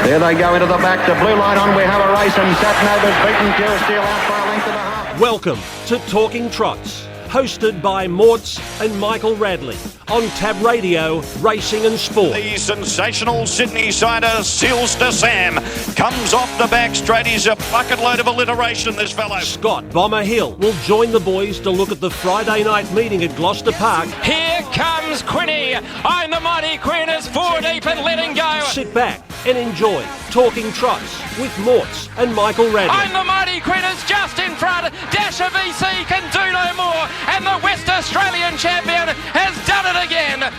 There they go into the back. The blue light on. We have a race, and Satnova's beaten Pure Steel out by a length and a half. Welcome to Talking Trots, hosted by Morts and Michael Radley on Tab Radio, Racing and Sport. The sensational Sydney sider, Seals to Sam, comes off the back straight. He's a bucket load of alliteration, this fellow. Scott Bomber Hill will join the boys to look at the Friday night meeting at Gloucester Park. Here comes Quinny. I'm the mighty Queen is 4 deep and letting go. Sit back and enjoy Talking Trots with Morts and Michael Radley. I'm the mighty Queen is just in front. Dasher VC can do no more. And the West Australian champion has done it again.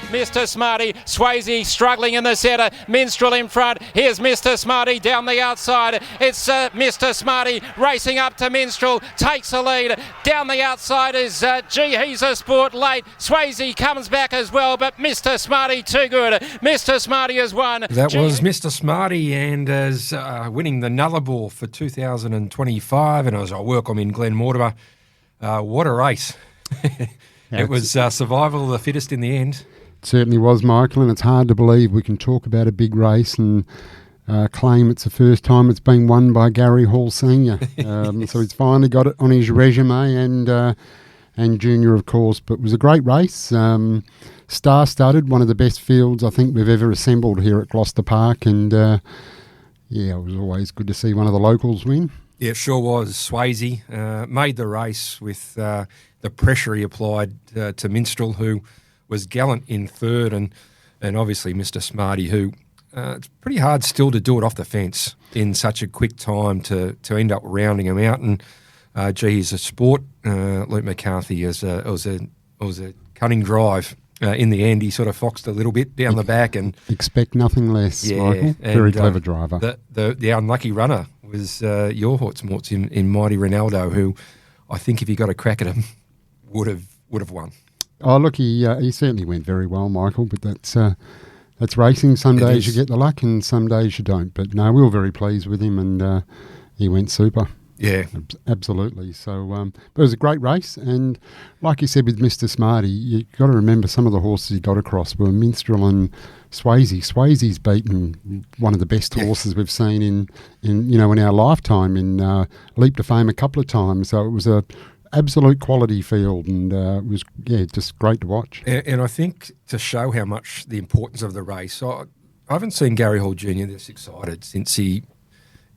Mr. Smarty, Swayze struggling in the centre, Minstrel in front, here's Mr. Smarty down the outside, it's Mr. Smarty racing up to Minstrel, takes the lead, down the outside is he's a sport late, Swayze comes back as well, but Mr. Smarty too good, Mr. Smarty has won. That was Mr. Smarty and is winning the Nullarbor for 2025, and as I welcome in Glen Mortimer, what a race. It was survival of the fittest in the end. Certainly was, Michael, and it's hard to believe we can talk about a big race and claim it's the first time it's been won by Gary Hall Senior. Yes. So he's finally got it on his resume, and Junior, of course. But it was a great race, star-studded, one of the best fields I think we've ever assembled here at Gloucester Park, and it was always good to see one of the locals win. Yeah, it sure was. Swayze made the race with the pressure he applied to Minstrel, who was gallant in third, and obviously Mr. Smarty, who it's pretty hard still to do it off the fence in such a quick time to end up rounding him out. And he's a sport. Luke McCarthy was a cunning drive. In the end, he sort of foxed a little bit down the back, and expect nothing less. Michael. Very clever driver. The unlucky runner was your Morts in Mighty Ronaldo, who I think if he got a crack at him would have won. Oh, look, he certainly went very well, Michael, but that's racing. Some days you get the luck and some days you don't. But no, we were very pleased with him, and he went super. Yeah. Absolutely. So but it was a great race, and like you said with Mr. Smarty, you've got to remember some of the horses he got across were Minstrel and Swayze. Swayze's beaten one of the best horses we've seen in our lifetime, in Leap to Fame a couple of times. So it was a absolute quality field, and it was just great to watch. And I think to show how much the importance of the race, I haven't seen Gary Hall Jr. this excited since he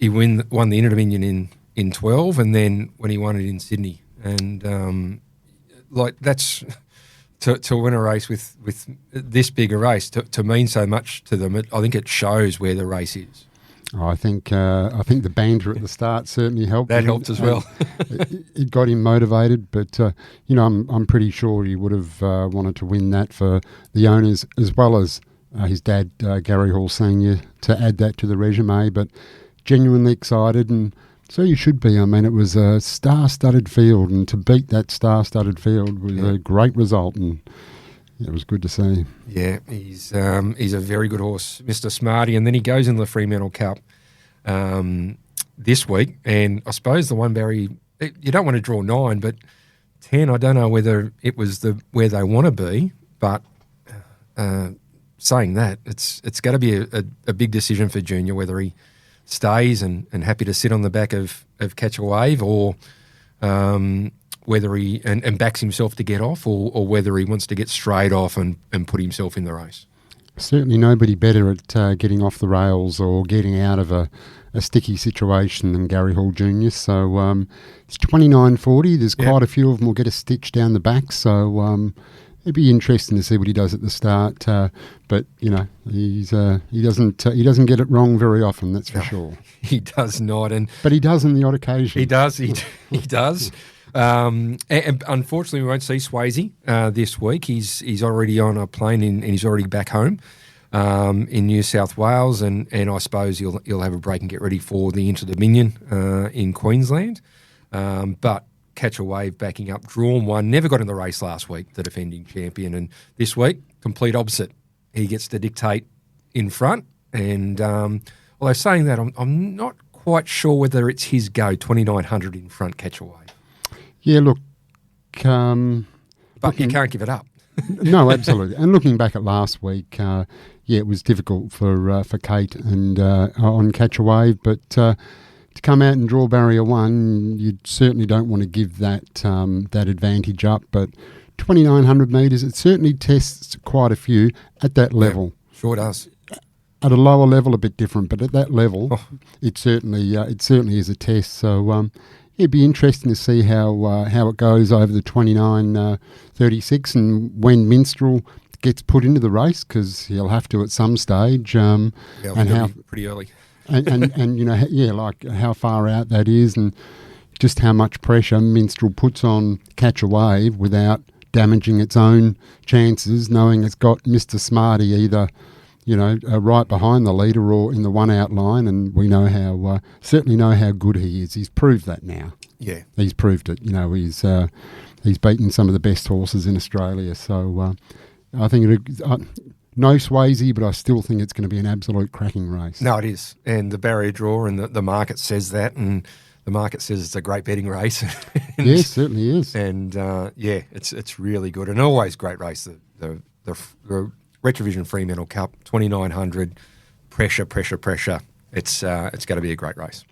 won the Inter-Dominion in 12, and then when he won it in Sydney, and that's to win a race with this big a race to mean so much to them. I think it shows where the race is. I think the banter at the start certainly helped. That helped as well. It got him motivated, but I'm pretty sure he would have wanted to win that for the owners as well as his dad, Gary Hall Senior, to add that to the resume. But genuinely excited, and so you should be. I mean, it was a star-studded field, and to beat that star-studded field was a great result, and it was good to see. Yeah, he's a very good horse, Mr. Smarty, and then he goes in the Fremantle Cup this week, and I suppose the one, Barry, you don't want to draw 9, but 10, I don't know whether it was where they want to be, but saying that, it's going to be a big decision for Junior, whether he stays and happy to sit on the back of Catch a Wave, or whether he and backs himself to get off, or whether he wants to get straight off and put himself in the race. Certainly nobody better at getting off the rails or getting out of a sticky situation than Gary Hall Jr. So it's 29.40. There's quite a few of them will get a stitch down the back. So it'd be interesting to see what he does at the start. But he doesn't get it wrong very often. That's for sure. He does not, but he does on the odd occasion. He does. He does. And unfortunately, we won't see Swayze this week. He's already on a plane and he's already back home in New South Wales, and I suppose he'll have a break and get ready for the Inter-Dominion in Queensland. But Catch a Wave backing up, drawn one, never got in the race last week, the defending champion, and this week, complete opposite. He gets to dictate in front, and although saying that, I'm not quite sure whether it's his go, 2,900 in front, Catch a Wave. Yeah, look. But you can't give it up. No, absolutely. And looking back at last week, it was difficult for Kate and on Catch a Wave, but to come out and draw barrier 1, you certainly don't want to give that that advantage up. But 2,900 metres, it certainly tests quite a few at that level. Yeah, sure does. At a lower level, a bit different, but at that level, it certainly is a test. So it'd be interesting to see how it goes over the 29:36 and when Minstrel gets put into the race, because he'll have to at some stage. And how pretty early, and like how far out that is, and just how much pressure Minstrel puts on Catch a Wave without damaging its own chances, knowing it's got Mr. Smarty either right behind the leader or in the one out line, and we know certainly know how good he is. He's proved that now. Yeah, he's proved it. He's beaten some of the best horses in Australia. So I think no Swayze, but I still think it's going to be an absolute cracking race. No, it is, and the barrier draw and the market says that, and the market says it's a great betting race. Yes, certainly is. And it's really good, and always great race. The Retrovision Fremantle Cup, 2,900, pressure. It's going to be a great race.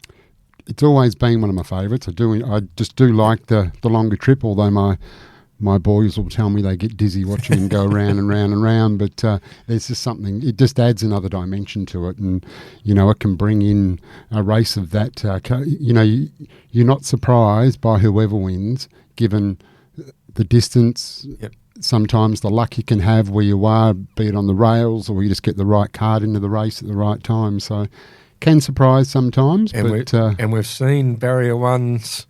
It's always been one of my favourites. I just do like the longer trip, although my boys will tell me they get dizzy watching him go round and round and round. But there's just something, it just adds another dimension to it. And, it can bring in a race of that. You're not surprised by whoever wins, given the distance. Yep. Sometimes the luck you can have where you are, be it on the rails or you just get the right card into the race at the right time. So can surprise sometimes. And we've seen Barrier 1's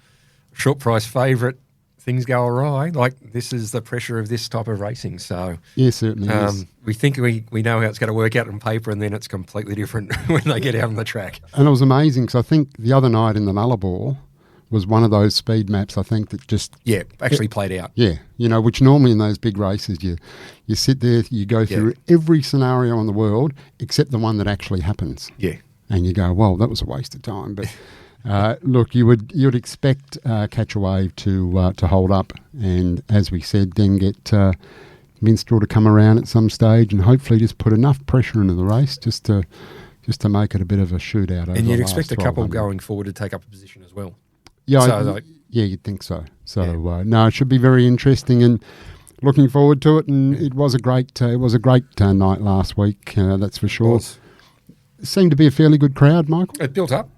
short price favourite, things go awry. Like, this is the pressure of this type of racing. So yeah, certainly is. We think we know how it's going to work out on paper, and then it's completely different when they get out on the track. And it was amazing because I think the other night in the Nullarbor was one of those speed maps, I think, that just... Yeah, actually played out. Yeah, which normally in those big races, you sit there, you go through every scenario in the world except the one that actually happens. Yeah. And you go, well, that was a waste of time. But look, you'd expect Catch a Wave to hold up, and as we said, then get Minstrel to come around at some stage and hopefully just put enough pressure into the race just to make it a bit of a shootout over And the you'd last expect a couple 1,200. going forward to take up a position as well. Yeah, you'd think so. So no, it should be very interesting, and looking forward to it. And it was a great night last week. That's for sure. It seemed to be a fairly good crowd, Michael. It built up,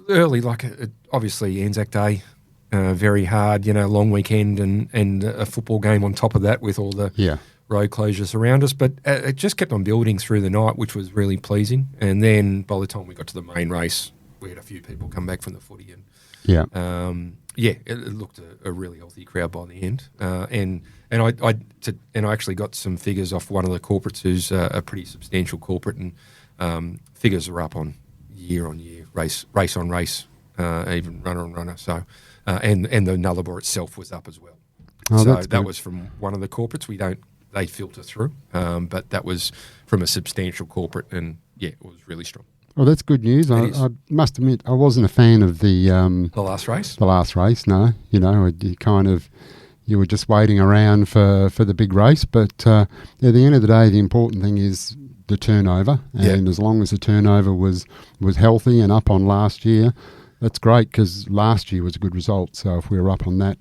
early, obviously Anzac Day, very hard, long weekend, and a football game on top of that with all the road closures around us. But it just kept on building through the night, which was really pleasing. And then by the time we got to the main race, we had a few people come back from the footy, and it looked a really healthy crowd by the end. And I actually got some figures off one of the corporates who's a pretty substantial corporate, and figures are up on year, race on race, even runner on runner. So and the Nullarbor itself was up as well. Oh, so that's that good. was from one of the corporates. They filter through, but that was from a substantial corporate, and it was really strong. Well, that's good news. I must admit, I wasn't a fan of the last race. The last race, no. You were just waiting around for the big race. But at the end of the day, the important thing is the turnover. And as long as the turnover was healthy and up on last year, that's great, because last year was a good result. So if we were up on that,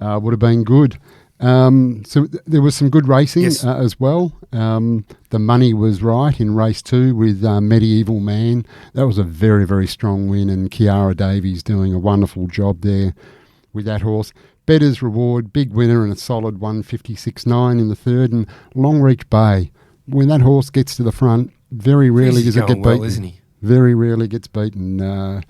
would have been good. So there was some good racing as well. The money was right in race 2 with Medieval Man. That was a very, very strong win, and Kiara Davies doing a wonderful job there with that horse. Better's Reward, big winner, and a solid 156.9 in the third. And Longreach Bay, when that horse gets to the front, very rarely does it get beaten. Isn't he? Very rarely gets beaten.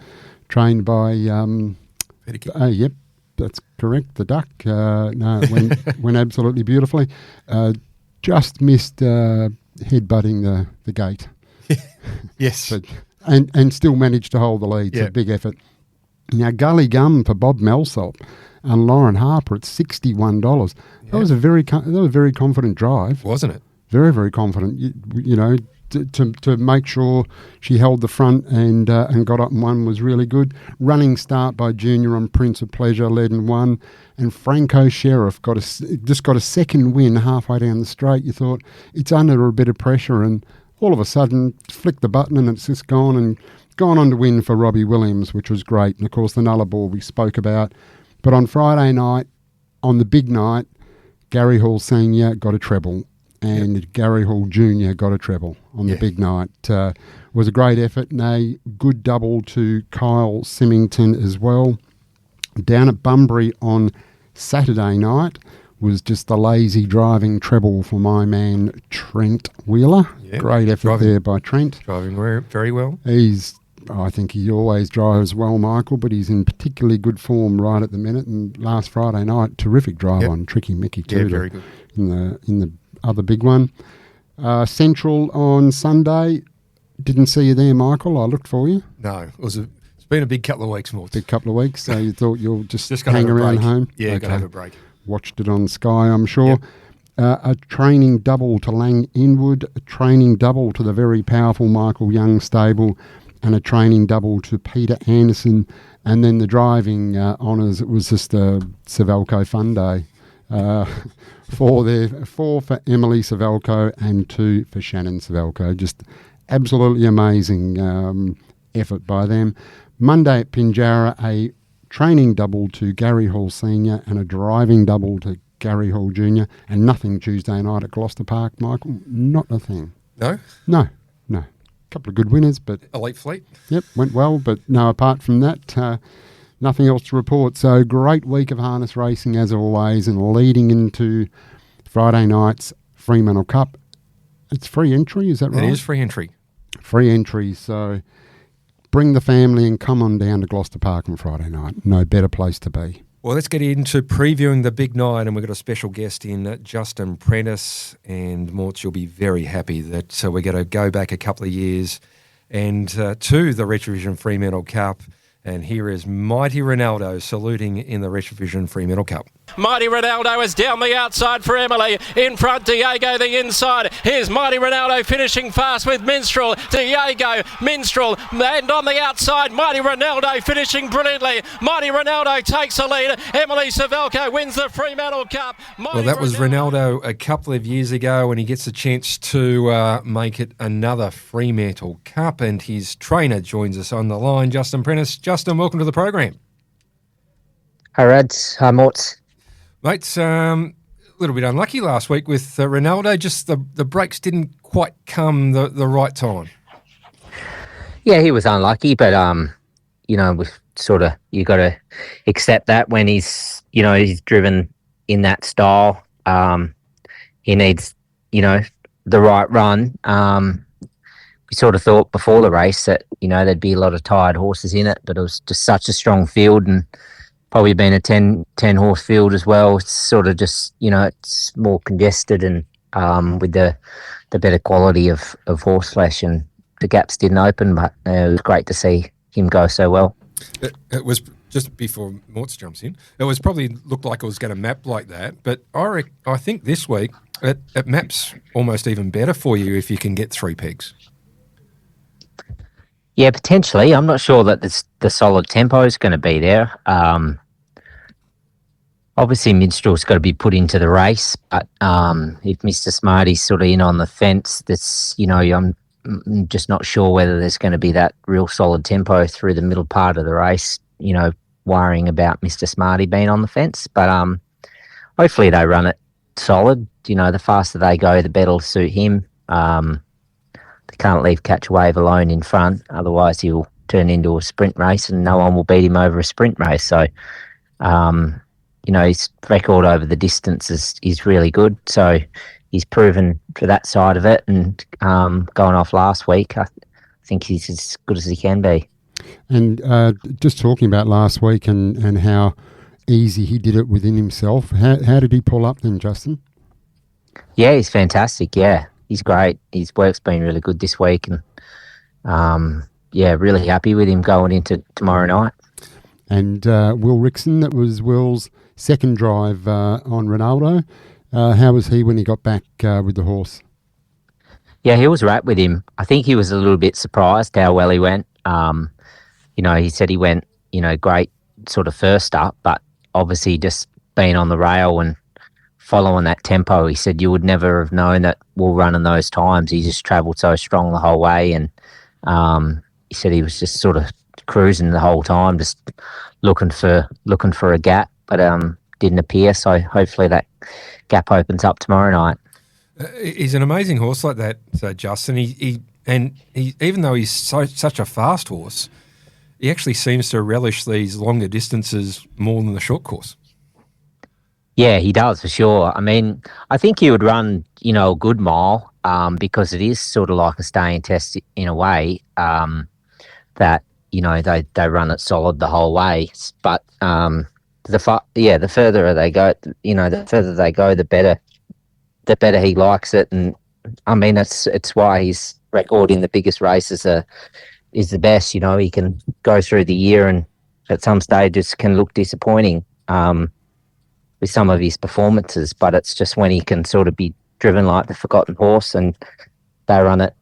Trained by... yep. That's correct. The Duck. It went absolutely beautifully. Just missed headbutting the gate. Yes. And still managed to hold the lead. It's a big effort. Now, Gully Gum for Bob Melsop and Lauren Harper at $61. That was a very confident drive. Wasn't it? Very, very confident. to make sure she held the front and got up and won was really good. Running start by Junior on Prince of Pleasure, led and won. And Franco Sheriff got a second win halfway down the straight. You thought it's under a bit of pressure, and all of a sudden flicked the button and it's just gone on to win for Robbie Williams, which was great. And of course the Nullarbor we spoke about. But on Friday night, on the big night, Gary Hall Senior got a treble and Gary Hall Junior got a treble on the big night. It was a great effort and a good double to Kyle Symington as well. Down at Bunbury on Saturday night was just the lazy driving treble for my man Trent Wheeler. Yeah. Great effort there by Trent. Driving very well. I think he always drives well, Michael, but he's in particularly good form right at the minute. And last Friday night, terrific drive on Tricky Mickey too. Yeah, very good. In the other big one. Central on Sunday. Didn't see you there, Michael. I looked for you. No, it's been a big couple of weeks, Mort. Big couple of weeks. So you thought you'll just hang around home? Yeah, okay. Going to have a break. Watched it on Sky, I'm sure. Yep. A training double to Lang Inwood, a training double to the very powerful Michael Young stable, and a training double to Peter Anderson. And then the driving honours, it was just a Savelco fun day. 4 for Emily Savelco and 2 for Shannon Savelco. Just absolutely amazing effort by them. Monday at Pinjarra, a training double to Gary Hall Senior and a driving double to Gary Hall Junior, and nothing Tuesday night at Gloucester Park, Michael. Not a thing. No? No. Couple of good winners, but Elite Fleet. Yep, went well, but no, apart from that, nothing else to report. So great week of harness racing as always, and leading into Friday night's Fremantle Cup. It's free entry, is that right? It is free entry. Free entry, so bring the family and come on down to Gloucester Park on Friday night. No better place to be. Well, let's get into previewing the big night, and we've got a special guest in, Justin Prentice, and Morts, you'll be very happy that we're going to go back a couple of years and to the Retrovision Fremantle Cup, and here is Mighty Ronaldo saluting in the Retrovision Fremantle Cup. Mighty Ronaldo is down the outside for Emily. In front, Diego the inside. Here's Mighty Ronaldo finishing fast with Minstrel. Diego, Minstrel, and on the outside, Mighty Ronaldo finishing brilliantly. Mighty Ronaldo takes the lead. Emily Savelco wins the Fremantle Cup. Well, that was Ronaldo a couple of years ago, and he gets a chance to make it another Fremantle Cup, and his trainer joins us on the line, Justin Prentice. Justin, welcome to the program. Hi, Rads. Hi, Morts. Mates, a little bit unlucky last week with Ronaldo. Just the brakes didn't quite come the right time. Yeah, he was unlucky, but with you got to accept that when he's driven in that style. He needs the right run. We sort of thought before the race that there'd be a lot of tired horses in it, but it was just such a strong field and probably been a 10 horse field as well. It's sort of just, it's more congested and with the better quality of horse flesh, and the gaps didn't open, but it was great to see him go so well. It was just before Morts jumps in. It was probably looked like it was going to map like that, but I think this week it maps almost even better for you if you can get 3 pegs. Yeah, potentially. I'm not sure that the solid tempo is going to be there. Obviously, Minstrel's got to be put into the race, but if Mr. Smarty's sort of in on the fence, that's I'm just not sure whether there's going to be that real solid tempo through the middle part of the race. Worrying about Mr. Smarty being on the fence, but hopefully they run it solid. The faster they go, the better it'll suit him. They can't leave Catch Wave alone in front, otherwise he'll turn into a sprint race and no one will beat him over a sprint race. So, his record over the distance is really good. So he's proven for that side of it, and going off last week, I think he's as good as he can be. And just talking about last week and how easy he did it within himself, how did he pull up then, Justin? Yeah, he's fantastic, yeah. He's great. His work's been really good this week, and really happy with him going into tomorrow night. And Will Rickson, that was Will's second drive on Ronaldo. How was he when he got back with the horse? Yeah, he was right with him. I think he was a little bit surprised how well he went. He said he went, great sort of first up, but obviously just being on the rail and following that tempo, he said you would never have known that we'll run in those times. He just travelled so strong the whole way, and he said he was just sort of cruising the whole time, just looking for a gap, but didn't appear. So hopefully that gap opens up tomorrow night. He's an amazing horse like that, Justin. He even though he's such a fast horse, he actually seems to relish these longer distances more than the short course. Yeah, he does for sure. I mean, I think he would run, a good mile because it is sort of like a staying test in a way that, they run it solid the whole way. But the further they go, the further they go, the better he likes it. And I mean, it's why his record in the biggest races is the best. He can go through the year and at some stages can look disappointing with some of his performances, but it's just when he can sort of be driven like the forgotten horse and they run it,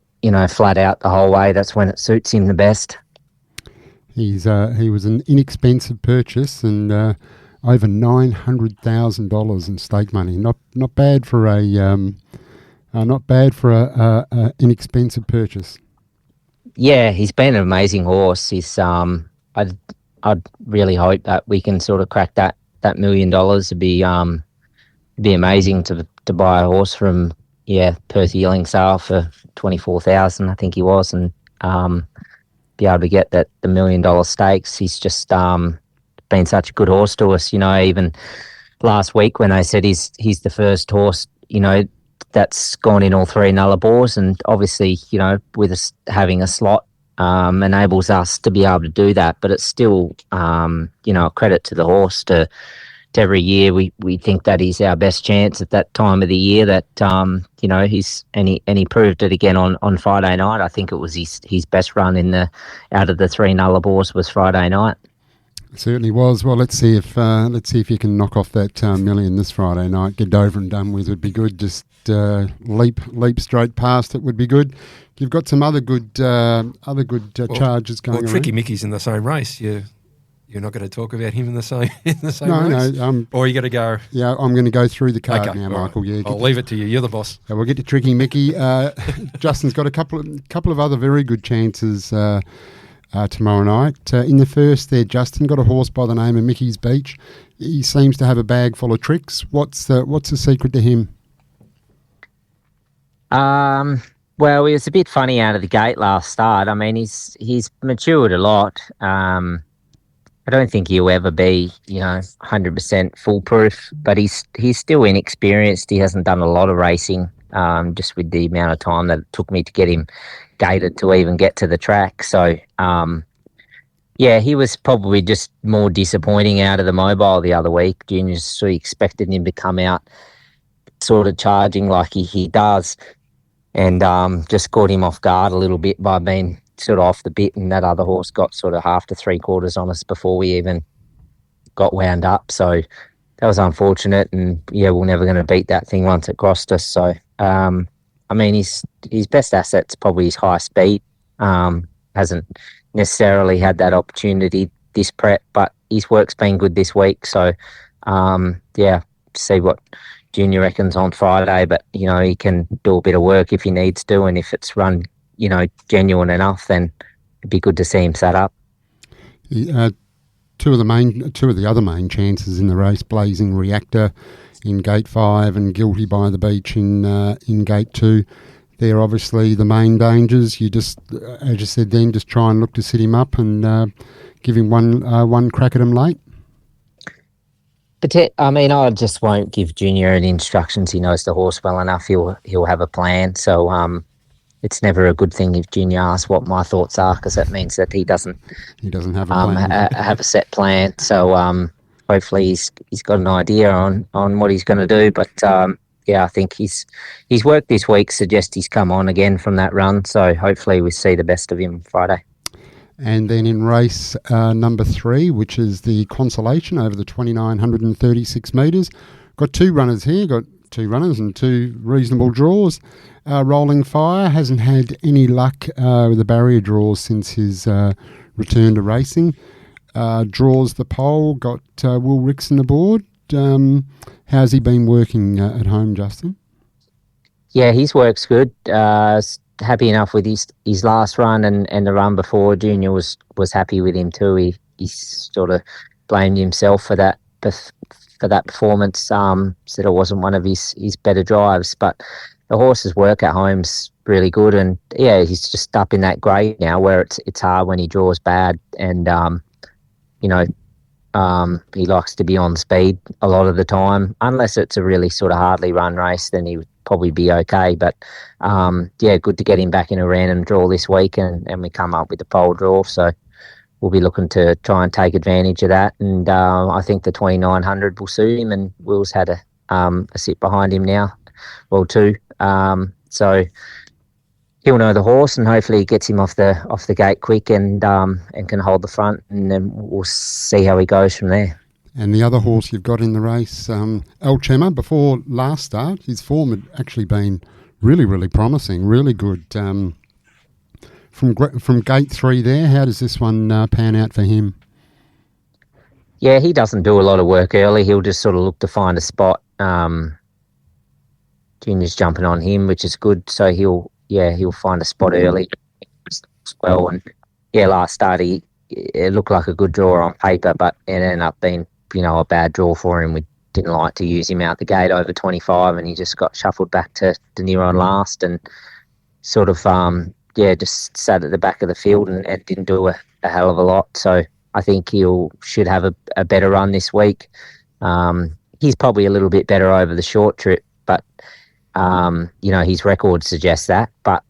flat out the whole way. That's when it suits him the best. He was an inexpensive purchase and over $900,000 in stake money. Not bad for a inexpensive purchase. Yeah, he's been an amazing horse. He's I'd really hope that we can sort of crack that $1 million. It'd be amazing to buy a horse from Perth Yearling sale for 24,000, I think he was, and be able to get the $1 million stakes. He's just been such a good horse to us. Even last week when they said he's the first horse, that's gone in all three Nullarbors, and obviously, with us having a slot enables us to be able to do that. But it's still, a credit to the horse to every year we think that he's our best chance at that time of the year. That he's and he proved it again on Friday night. I think it was his best run out of the three Nullarbors was Friday night. It certainly was. Well, let's see if you can knock off that million this Friday night. Get over and done with would be good. Just leap straight past it would be good. You've got some other good charges going on. Well, Tricky Mickey's in the same race. You're not going to talk about him in the same race? No. Or are you going to go? Yeah, I'm going to go through the card now, Michael. Right. I'll leave it to you. You're the boss. We'll get to Tricky Mickey. Justin's got a couple of other very good chances tomorrow night. In the first there, Justin got a horse by the name of Mickey's Beach. He seems to have a bag full of tricks. What's the secret to him? Well, he was a bit funny out of the gate last start. I mean, he's matured a lot. I don't think he'll ever be, 100% foolproof, but he's still inexperienced. He hasn't done a lot of racing, just with the amount of time that it took me to get him gated to even get to the track. So, he was probably just more disappointing out of the mobile the other week. Juniors sort of expected him to come out sort of charging like he does, and just caught him off guard a little bit by being sort of off the bit, and that other horse got sort of half to 3/4 on us before we even got wound up. So that was unfortunate, and we're never going to beat that thing once it crossed us. So I mean, his best asset's probably his high speed. Hasn't necessarily had that opportunity this prep, but his work's been good this week. So see what Junior reckons on Friday, but he can do a bit of work if he needs to, and if it's run genuine enough, then it'd be good to see him set up. Two of the other main chances in the race, Blazing Reactor in Gate 5 and Guilty by the Beach in Gate 2. They're obviously the main dangers. You just, as you said then, just try and look to sit him up and give him one crack at him late. But I just won't give Junior any instructions. He knows the horse well enough. He'll have a plan. So it's never a good thing if Junior asks what my thoughts are, because that means that he doesn't have a plan. Have a set plan. So hopefully he's got an idea on what he's going to do. But I think his work this week suggests he's come on again from that run. So hopefully we see the best of him Friday. And then in race number 3, which is the Consolation over the 2,936 metres, got two runners here. Got two runners and two reasonable draws. Rolling Fire hasn't had any luck with the barrier draws since his return to racing. Draws the pole, got Will Rickson aboard. How's he been working at home, Justin? Yeah, his work's good. Happy enough with his last run and the run before. Junior was happy with him too. He sort of blamed himself for that performance. Said it wasn't one of his better drives, but the horse's work at home's really good. And yeah, he's just up in that grade now where it's hard when he draws bad, and he likes to be on speed a lot of the time. Unless it's a really sort of hardly run race, then he would probably be okay. But good to get him back in a random draw this week, and we come up with the pole draw. So we'll be looking to try and take advantage of that. And I think the 2900 will suit him, and Will's had a sit behind him now, well too. So he'll know the horse, and hopefully he gets him off the gate quick and can hold the front, and then we'll see how he goes from there. And the other horse you've got in the race, El Chema, before last start, his form had actually been really, really promising, really good. From gate 3 there, how does this one pan out for him? Yeah, he doesn't do a lot of work early. He'll just sort of look to find a spot. Junior's jumping on him, which is good. So he'll find a spot early as well. And yeah, last start it looked like a good draw on paper, but it ended up being a bad draw for him. We didn't like to use him out the gate over 25, and he just got shuffled back to near on last, and sort of just sat at the back of the field and didn't do a hell of a lot. So I think should have a better run this week. He's probably a little bit better over the short trip, but his record suggests that. But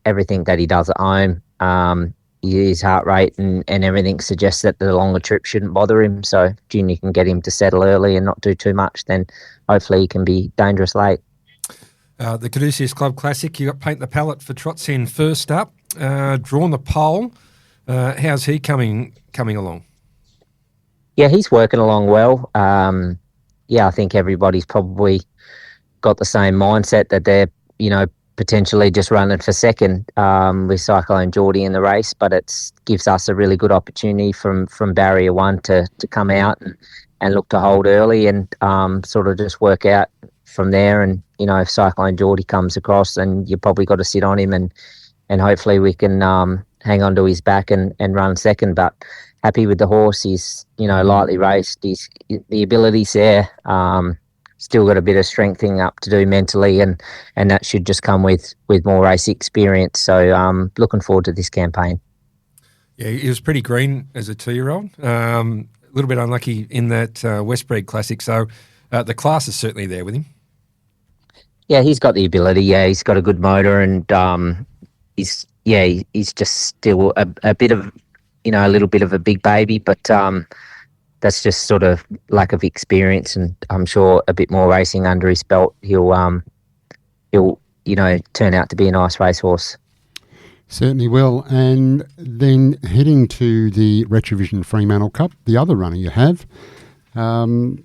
everything that he does at home, his heart rate and everything suggests that the longer trip shouldn't bother him. So if Junior can get him to settle early and not do too much, then hopefully he can be dangerous late. The Caduceus Club Classic, you got Paint the Palette for Trots in first up. Drawn the pole. How's he coming along? Yeah, he's working along well. I think everybody's probably got the same mindset that they're, potentially just running for second with Cyclone Geordie in the race, but it gives us a really good opportunity from barrier 1 to come out and look to hold early and sort of just work out from there. And, if Cyclone Geordie comes across, then you probably got to sit on him and hopefully we can hang on to his back and run second. But happy with the horse. He's, lightly raced. The ability's there. Still got a bit of strengthening up to do mentally, and that should just come with more race experience. So looking forward to this campaign. Yeah, he was pretty green as a 2-year-old. A little bit unlucky in that Westbreed Classic. So the class is certainly there with him. Yeah, he's got the ability. Yeah, he's got a good motor, and he's just still a bit of, a little bit of a big baby, but that's just sort of lack of experience, and I'm sure a bit more racing under his belt, he'll turn out to be a nice racehorse. Certainly will. And then heading to the Retrovision Fremantle Cup, the other runner you have, another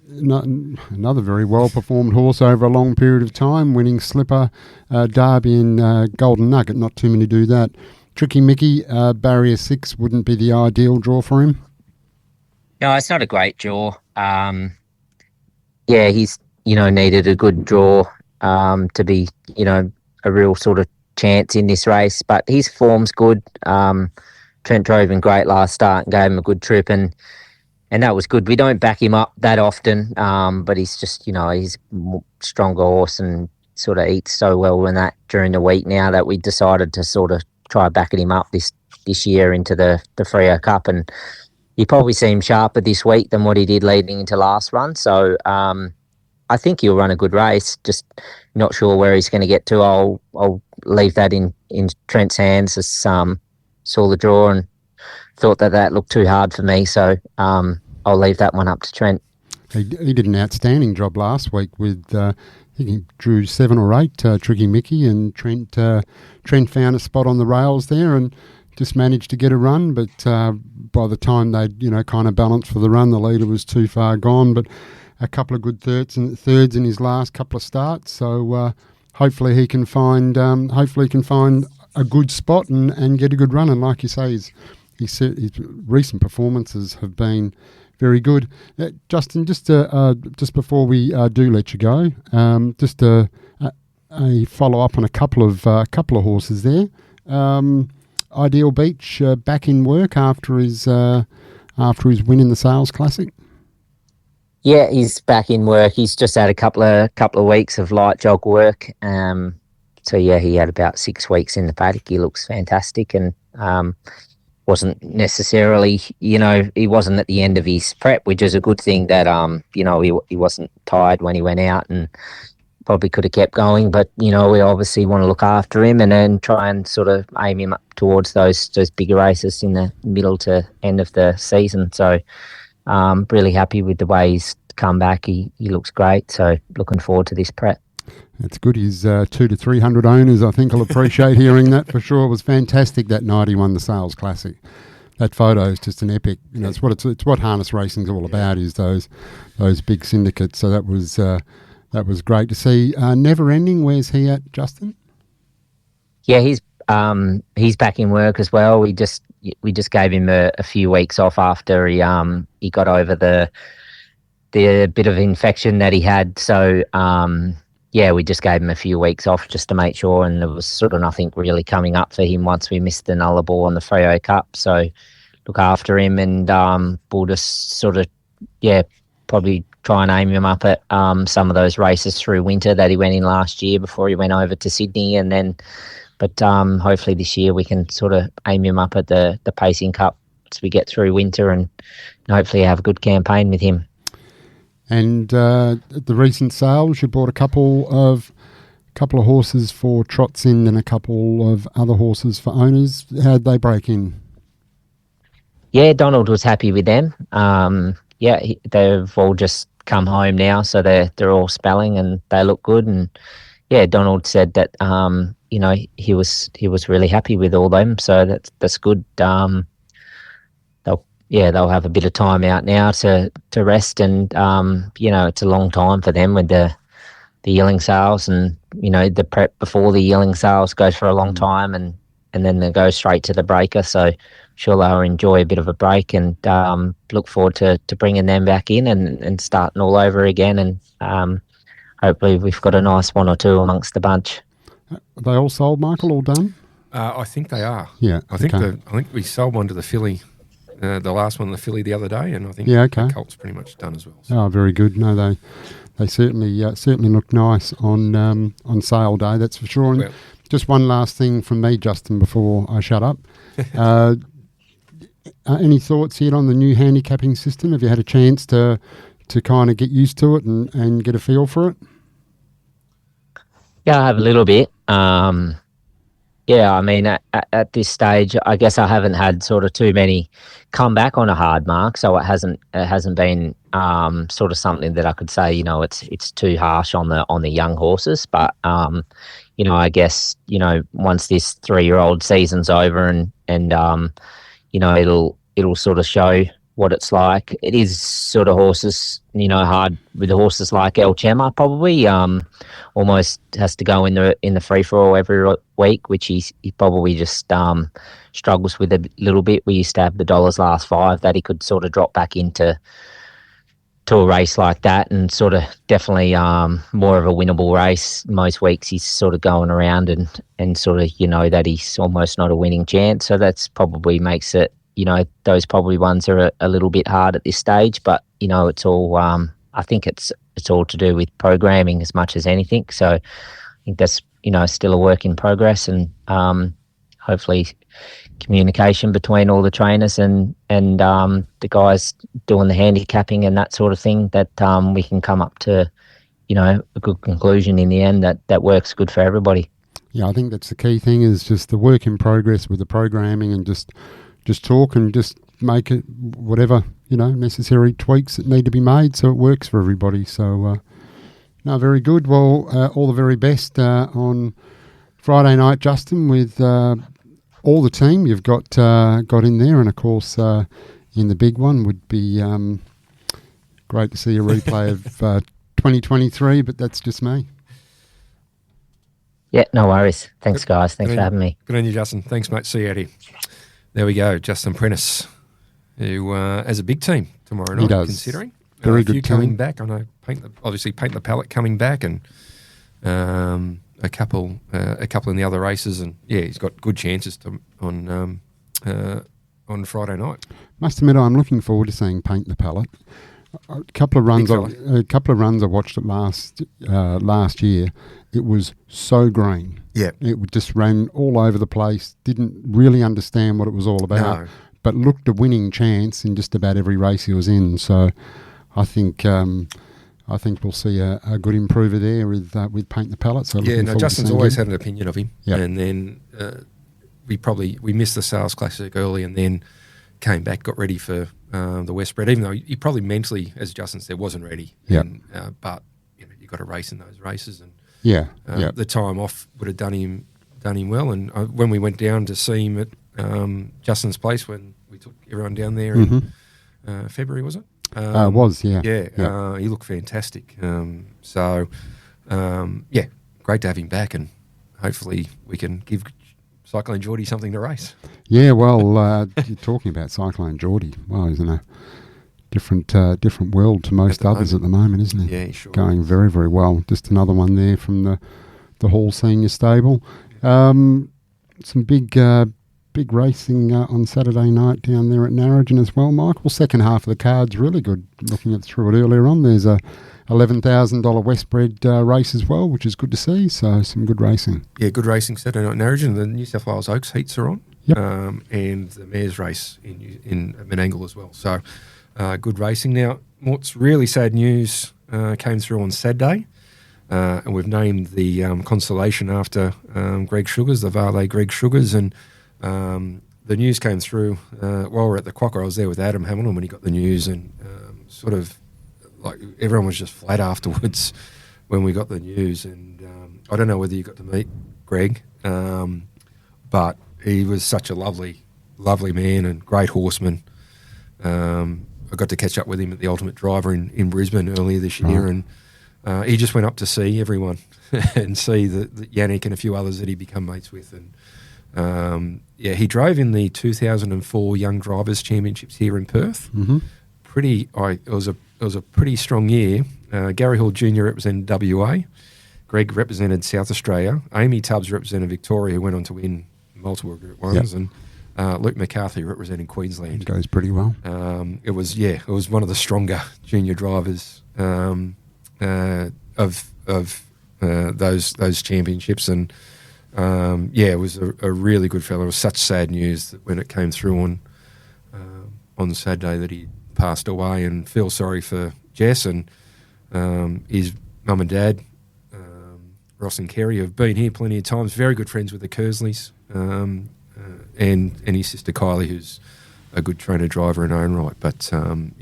very well-performed horse over a long period of time, winning Slipper, Derby and Golden Nugget. Not too many do that. Tricky Mickey, barrier 6 wouldn't be the ideal draw for him? No, it's not a great draw. He's, needed a good draw to be, a real sort of chance in this race. But his form's good. Trent drove him great last start and gave him a good trip, and that was good. We don't back him up that often, but he's just, he's a stronger horse and sort of eats so well in that during the week now that we decided to sort of try backing him up this year into the Freo Cup, and he probably seemed sharper this week than what he did leading into last run. So I think he'll run a good race. Just not sure where he's going to get to. I'll leave that in Trent's hands. As saw the draw and thought that looked too hard for me. So I'll leave that one up to Trent. He did an outstanding job last week with, I think he drew 7 or 8, Tricky Mickey, and Trent found a spot on the rails there and just managed to get a run, but by the time they'd, kind of balanced for the run, the leader was too far gone. But a couple of good thirds in his last couple of starts, so hopefully he can find a good spot and get a good run. And like you say, his recent performances have been very good. Justin, just before we do let you go, just a follow up on a couple of horses there. Ideal Beach back in work after his win in the Sales Classic. Yeah, he's back in work. He's just had a couple of weeks of light jog work. So yeah, he had about 6 weeks in the paddock. He looks fantastic, and wasn't necessarily, he wasn't at the end of his prep, which is a good thing. That he wasn't tired when he went out, and probably could have kept going. But we obviously want to look after him and then try and sort of aim him up towards those bigger races in the middle to end of the season. So really happy with the way he's come back. He looks great. So looking forward to this prep. That's good. His 200 to 300 owners, I think, will appreciate hearing that for sure. It was fantastic that night he won the Sales Classic. That photo is just an epic. It's what harness racing's all about, is those big syndicates. So that was great to see. Never Ending, where's he at, Justin? Yeah, he's back in work as well. We just gave him a few weeks off after he got over the bit of infection that he had. So we just gave him a few weeks off just to make sure, and there was sort of nothing really coming up for him once we missed the Nullarbor on the Freo Cup. So look after him, and we'll just sort of probably try and aim him up at some of those races through winter that he went in last year before he went over to Sydney, and then. But hopefully this year we can sort of aim him up at the Pacing Cup as we get through winter, and hopefully have a good campaign with him. And at the recent sales, you bought a couple of horses for Trots in and a couple of other horses for owners. How'd they break in? Yeah, Donald was happy with them. They've all just come home now, so they're all spelling and they look good. And yeah, Donald said that he was really happy with all them, so that's good. They'll have a bit of time out now to rest, and it's a long time for them with the yearling sales, and the prep before the yearling sales goes for a long time, and then they go straight to the breaker. So sure they'll enjoy a bit of a break, and look forward to bringing them back in and starting all over again, and hopefully we've got a nice one or two amongst the bunch. Are they all sold, Michael? All done? I think they are. Yeah, I think we sold one to the filly, the last one, the filly, the other day, and I think the colt's pretty much done as well. So. Oh, very good. No, they certainly look nice on sale day. That's for sure. And just one last thing from me, Justin, before I shut up. Any thoughts yet on the new handicapping system? Have you had a chance to kind of get used to it and get a feel for it? Yeah, I have a little bit. I mean, at this stage, I guess I haven't had sort of too many come back on a hard mark, so it hasn't been sort of something that I could say, it's too harsh on the young horses. But I guess once this 3-year-old season's over, and it'll sort of show what it's like. It is sort of horses, hard with the horses like El Chema probably almost has to go in the free for all every week, which he probably just struggles with a little bit. We used to have the dollars last 5 that he could sort of drop back into a race like that, and sort of definitely more of a winnable race. Most weeks he's sort of going around and sort of that he's almost not a winning chance. So that's probably makes it, those probably ones are a little bit hard at this stage, but it's all I think it's all to do with programming as much as anything. So I think that's still a work in progress, and hopefully communication between all the trainers and the guys doing the handicapping and that sort of thing, that we can come up to a good conclusion in the end that works good for everybody. Yeah, I think that's the key thing, is just the work in progress with the programming, and just talk and just make it whatever, necessary tweaks that need to be made so it works for everybody. So, no, very good. Well, all the very best on Friday night, Justin, with all the team you've got in there. And, of course, in the big one would be great to see a replay of 2023, but that's just me. Yeah, no worries. Thanks, guys. Thanks for having me. Good on you, Justin. Thanks, mate. See you out here. There we go. Justin Prentice, who has a big team tomorrow night, He does. considering. Very a few good coming team. back. I know Paint the Palette coming back, and a couple in the other races. And, yeah, he's got good chances on Friday night. Must admit, I'm looking forward to seeing Paint the Palette. A couple of runs I watched it last year. It was so green. Yeah. It just ran all over the place. Didn't really understand what it was all about, No. but looked a winning chance in just about every race he was in. So, I think we'll see a good improver there with Paint the Palette. So Justin's always had an opinion of him, Yep. and then we missed the Sales Classic early, and then came back, got ready for the West Spread, even though he probably mentally, as Justin said, wasn't ready. Yeah. But you got to race in those races, and the time off would have done him Mm-hmm. well. And when we went down to see him at Justin's place, when we took everyone down there in February, was it? Was, yeah. Yeah, he looked fantastic. Great to have him back, and hopefully we can give Cyclone Geordie something to race. Yeah, well, you're talking about Cyclone Geordie. Well, he's in a different world to most others at the moment, isn't he? Yeah, sure. Going very, very well. Just another one there from the Hall Senior Stable. Some big racing on Saturday night down there at Narrogin as well, Michael. Second half of the card's really good. Looking through it earlier on, there's a $11,000 Westbred race as well, which is good to see. So some good racing. Yeah, good racing Saturday night Narrogin. The New South Wales Oaks heats are on, Yep. and the Mares race in Menangle as well. So good racing. Now, what's really sad news came through on Saturday, and we've named the constellation after Greg Sugars, the Varley Greg Sugars, and the news came through while we were at the Quokka. I was there with Adam Hamilton when he got the news, and sort of like everyone was just flat afterwards when we got the news. And I don't know whether you got to meet Greg, but he was such a lovely man and great horseman. I got to catch up with him at the Ultimate Driver in Brisbane earlier this year, and he just went up to see everyone and see the Yannick and a few others that he become mates with. And he drove in the 2004 Young Drivers Championships here in Perth. Mm-hmm. It was a pretty strong year. Gary Hall Jr. represented WA. Greg represented South Australia. Amy Tubbs represented Victoria, who went on to win multiple Group 1s. Yep. And Luke McCarthy representing Queensland. It goes pretty well. It was one of the stronger junior drivers of those championships, and it was a really good fellow. It was such sad news that when it came through on Saturday that he passed away, and feel sorry for Jess and his mum and dad, Ross and Kerry, have been here plenty of times. Very good friends with the Kersleys, and his sister Kylie, who's a good trainer driver in her own right. But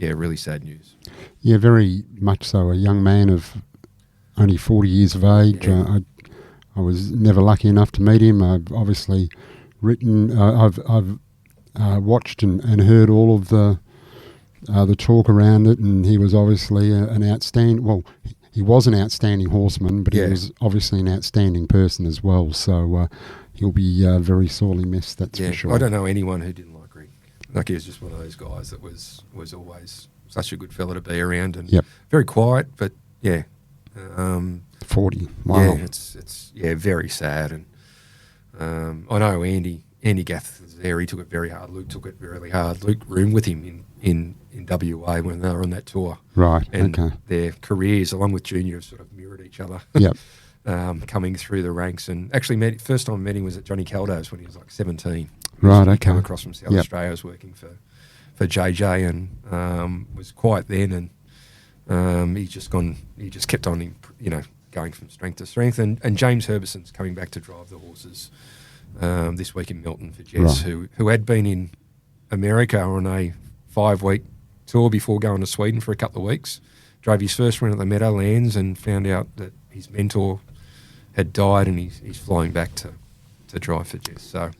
really sad news. Yeah, very much so. A young man of only 40 years of age. Yeah. I was never lucky enough to meet him. I've obviously written. I've watched and heard all of the talk around it, and he was obviously an outstanding. Well, he was an outstanding horseman, but he was obviously an outstanding person as well. So he'll be very sorely missed. That's for sure. I don't know anyone who didn't like Greg. Like, he was just one of those guys that was always such a good fella to be around, and very quiet, but 40. Wow. Yeah, it's very sad. And I know Andy Gath was there. He took it very hard. Luke took it really hard. Luke roomed with him in WA when they were on that tour. Right. And okay. their careers, along with Junior, have sort of mirrored each other. Yep. Coming through the ranks, and actually first time I met him was at Johnny Caldo's when he was like 17. Right. He Okay. came across from South Australia. I was working for JJ, and was quiet then, and he just kept on, going from strength to strength. And James Herbison's coming back to drive the horses this week in Melton for Jess, who had been in America on a 5-week tour before going to Sweden for a couple of weeks. Drove his first run at the Meadowlands and found out that his mentor had died, and he's flying back to drive for Jess. So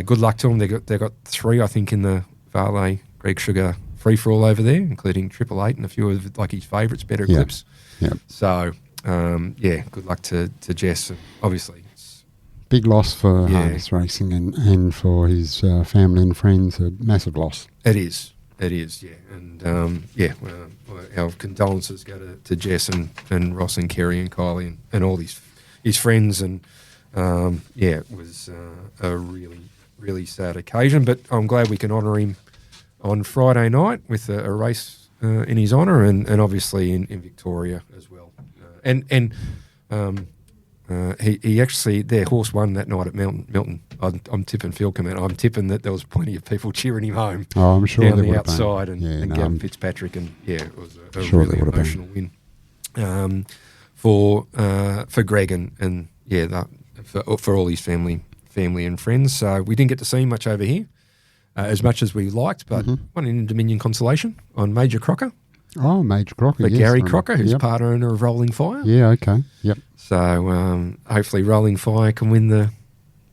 good luck to him. They got 3, I think, in the Varley Greg Sugar free for all over there, including 888 and a few of his favourites, Better Eclipse. Yep. So good luck to Jess. And obviously, big loss for harness racing and for his family and friends. A massive loss. It is, yeah. And, our condolences go to Jess and Ross and Kerry and Kylie and all his friends. And, it was a really, really sad occasion. But I'm glad we can honour him on Friday night with a race in his honour and obviously in Victoria as well. He actually, their horse won that night at Milton. I'm tipping Phil Command. I'm tipping that there was plenty of people cheering him home. Oh, I'm sure down there the outside and Gavin Fitzpatrick, and it was a really emotional win for Greg and for all his family and friends. So we didn't get to see him much over here, as much as we liked, but won in Dominion Consolation on Major Crocker. Oh, Major Crocker, yes. Gary Crocker, who's part owner of Rolling Fire. Yeah, okay, yep. So hopefully Rolling Fire can win the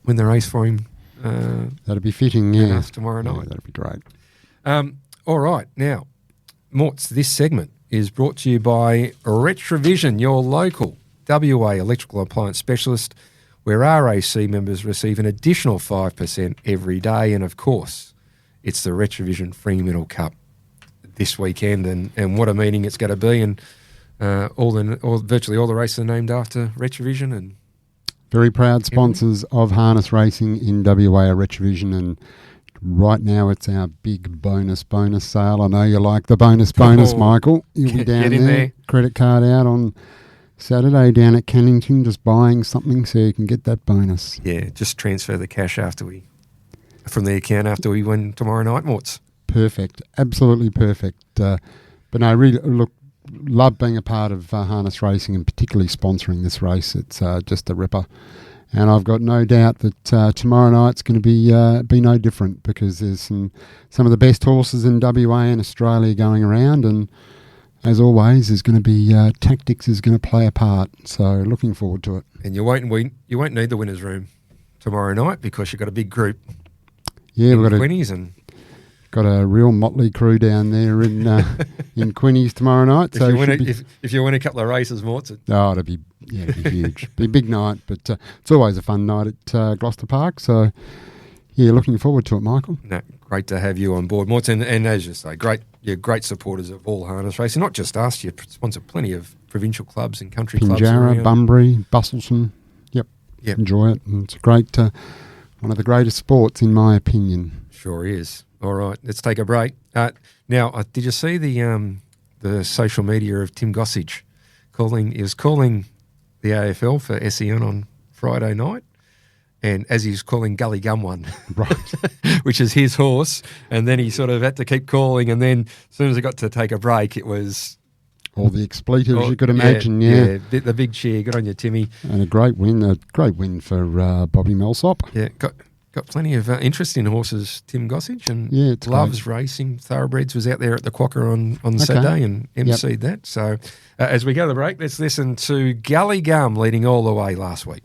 race for him. That'd be fitting, yeah. Tomorrow night. Yeah, that'd be great. All right, now, Morts, this segment is brought to you by Retrovision, your local WA electrical appliance specialist, where RAC members receive an additional 5% every day. And, of course, it's the Retrovision Fremantle Cup this weekend, and what a meeting it's going to be. And virtually all the races are named after Retrovision. And very proud sponsors of harness racing in WA are Retrovision, and right now it's our big bonus sale. I know you like the bonus, Michael. You'll be down there. Credit card out on Saturday down at Cannington, just buying something so you can get that bonus. Yeah, just transfer the cash from the account after we win tomorrow night, Morts. Perfect, absolutely perfect. But no, really, look, love being a part of harness racing and particularly sponsoring this race. It's just a ripper. And I've got no doubt that tomorrow night's going to be no different, because there's some of the best horses in WA and Australia going around, and as always, there's going to be tactics is going to play a part. So looking forward to it. And you won't need the winners' room tomorrow night, because you've got a big group. Yeah, we've got Quinnies and got a real motley crew down there in Quinnies tomorrow night. If you win a couple of races, Morts. It'd be huge. Be a big night, but it's always a fun night at Gloucester Park. So yeah, looking forward to it, Michael. No, great to have you on board, Morts, and as you say, you're great supporters of all harness racing. Not just us, you sponsor plenty of provincial clubs and country clubs. Pinjarra, Bunbury, Busselton. Yep. Enjoy it. And it's a great, one of the greatest sports in my opinion. Sure is. All right, let's take a break. Now, did you see the social media of Tim Gossage calling the AFL for SEN on Friday night? And as he's calling Gully Gum one, right, which is his horse, and then he sort of had to keep calling, and then as soon as he got to take a break, it was all the expletives you could imagine. Yeah, the big cheer. Good on you, Timmy. And a great win for Bobby Millsop. Yeah, got plenty of interest in horses, Tim Gossage, and loves racing. Thoroughbreds was out there at the Quokka on Saturday and emceed that. So as we go to the break, let's listen to Gully Gum leading all the way last week.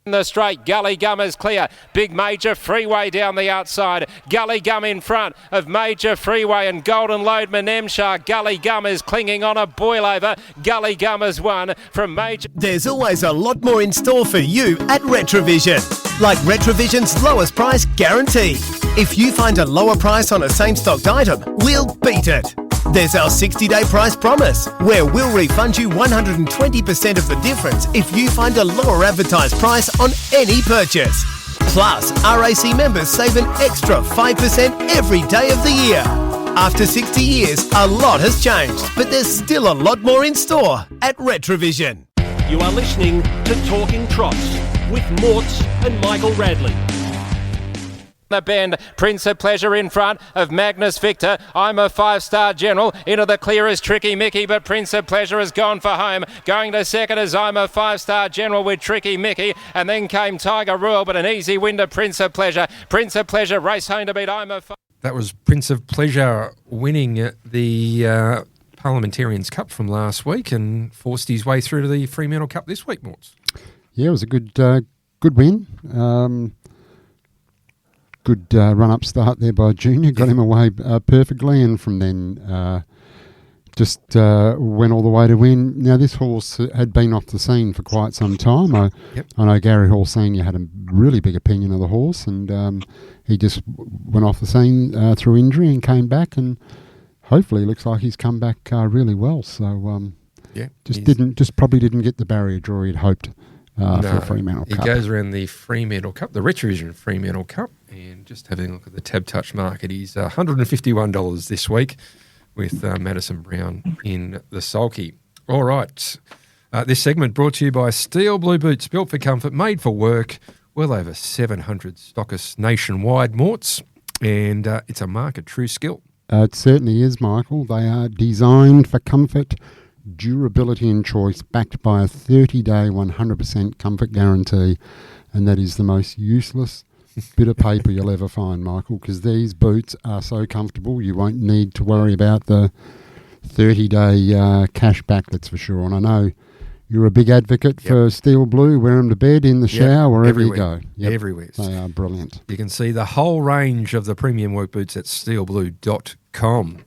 The straight, Gully Gum is clear. Big Major Freeway down the outside. Gully Gum in front of Major Freeway and Golden Load Menemshar. Gully Gum is clinging on a boil over. Gully Gum has won from Major. There's always a lot more in store for you at Retrovision. Like Retrovision's lowest price guarantee. If you find a lower price on a same stocked item, we'll beat it. There's our 60-day price promise, where we'll refund you 120% of the difference if you find a lower advertised price on any purchase. Plus, RAC members save an extra 5% every day of the year. After 60 years, a lot has changed, but there's still a lot more in store at Retrovision. You are listening to Talking Trots with Morts and Michael Radley. The bend, Prince of Pleasure in front of Magnus Victor. I'm a 5-star general. Into the clear is Tricky Mickey, but Prince of Pleasure has gone for home. Going to second is I'm a 5-star general with Tricky Mickey, and then came Tiger Royal, but an easy win to Prince of Pleasure. Prince of Pleasure race home to beat I'm a. That was Prince of Pleasure winning the Parliamentarians Cup from last week and forced his way through to the Fremantle Cup this week, Morts. Yeah, it was a good win. Good run-up start there by Junior, got him away perfectly, and from then just went all the way to win. Now, this horse had been off the scene for quite some time. I know Gary Hall Senior had a really big opinion of the horse, and he just went off the scene through injury and came back, and hopefully looks like he's come back really well. So probably didn't get the barrier draw he'd hoped for the Fremantle Cup. He goes around the Fremantle Cup, the Retrovision Fremantle Cup, and just having a look at the Tab Touch market, he's $151 this week, with Madison Brown in the sulky. All right. This segment brought to you by Steel Blue Boots, built for comfort, made for work. Well over 700 stockists nationwide, Morts, and it's a mark of true skill. It certainly is, Michael. They are designed for comfort, durability and choice, backed by a 30-day 100% comfort guarantee, and that is the most useless bit of paper you'll ever find, Michael, because these boots are so comfortable you won't need to worry about the 30-day cash back, that's for sure. And I know you're a big advocate for Steel Blue. Wear them to bed, in the shower, wherever everywhere. you go. Everywhere. They are brilliant. You can see the whole range of the premium work boots at steelblue.com.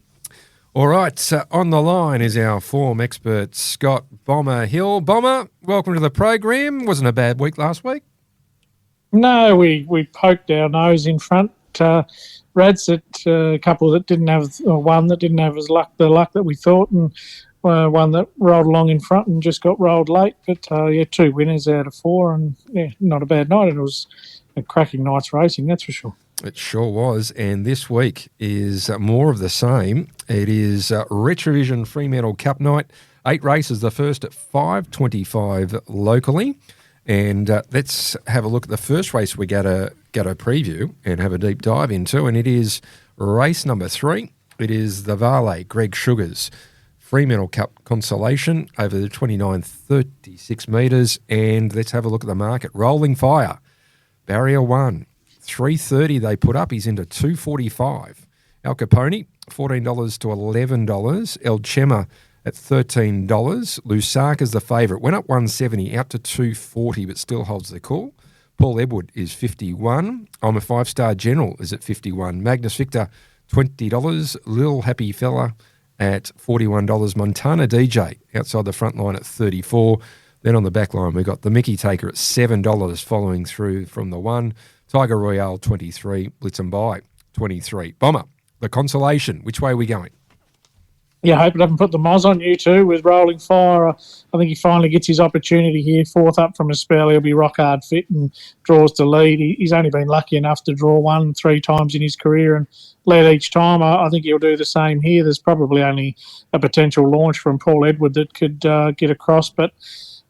All right, on the line is our form expert, Scott Bomber Hill. Bomber, welcome to the program. Wasn't a bad week last week. No, we poked our nose in front. Rad's at a couple that didn't have, or one that didn't have the luck that we thought, and one that rolled along in front and just got rolled late. But 2 winners out of 4, and not a bad night. And it was a cracking night's racing, that's for sure. It sure was. And this week is more of the same. It is Retrovision Fremantle Cup night. 8 races, the first at 5:25 locally. And let's have a look at the first race we got a preview and have a deep dive into, and it is race number 3. It is the Valet Greg Sugars Fremantle Cup Consolation over the 29.36 metres, and let's have a look at the market. Rolling Fire, barrier 1, $3.30 they put up. He's into $2.45. Al Capone, $14 to $11. El Chema at $13. Lusaka's the favourite. Went up $1.70 out to $2.40, but still holds the call. Paul Edward is $51. I'm a 5-star General is at $51. Magnus Victor, $20. Lil Happy Fella at $41. Montana DJ outside the front line at $34. Then on the back line, we've got the Mickey Taker at $7 following through from the 1. Tiger Royale, $23. Blitz and Buy, $23. Bomber, the Consolation. Which way are we going? Yeah, I hope it doesn't put the moz on you too with Rolling Fire. I think he finally gets his opportunity here. 4th up from a spell. He'll be rock hard fit and draws the lead. He's only been lucky enough to draw 1 3 times in his career and led each time. I think he'll do the same here. There's probably only a potential launch from Paul Edward that could get across, but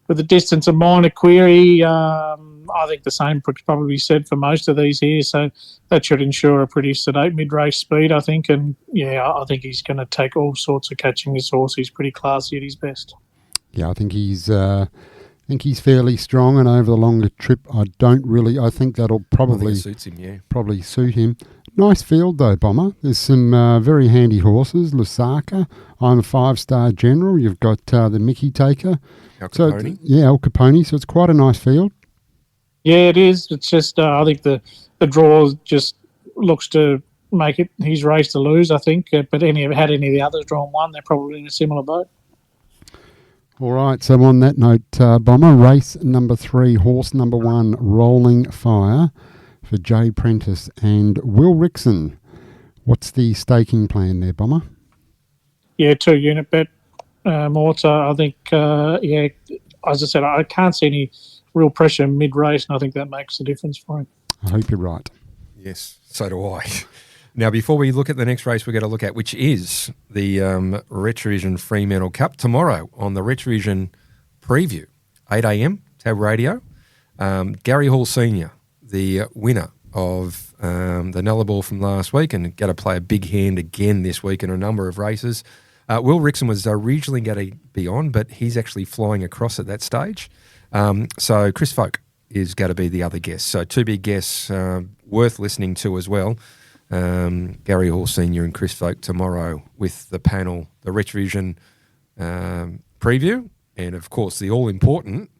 with the distance of minor query, I think the same could probably be said for most of these here. So that should ensure a pretty sedate mid-race speed, I think. And, I think he's going to take all sorts of catching this horse. He's pretty classy at his best. Yeah, I think he's fairly strong, and over the longer trip, I think that'll probably suits him, probably suit him. Nice field though, Bomber. There's some very handy horses. Lusaka, I'm a 5-star General. You've got the Mickey Taker. El Capone. El Capone. So it's quite a nice field. Yeah, it is. It's just I think the draw just looks to make it his race to lose, I think. But had any of the others drawn 1, they're probably in a similar boat. All right, so on that note, Bomber, race number 3, horse number 1, Rolling Fire for Jay Prentice and Will Rickson. What's the staking plan there, Bomber? Yeah, 2-unit bet, Mort. I think, as I said, I can't see any real pressure mid-race, and I think that makes a difference for him. I hope you're right. Yes, so do I. Now, before we look at the next race we're going to look at, which is the Retrovision Fremantle Cup, tomorrow on the Retrovision Preview, 8 a.m, Tab Radio, Gary Hall Senior, the winner of the Nullarbor from last week, and going to play a big hand again this week in a number of races. Will Rickson was originally going to be on, but he's actually flying across at that stage. So Chris Folk is going to be the other guest. So 2 big guests worth listening to as well. Gary Hall Senior and Chris Folk tomorrow with the panel, the Retrovision preview, and of course the all-important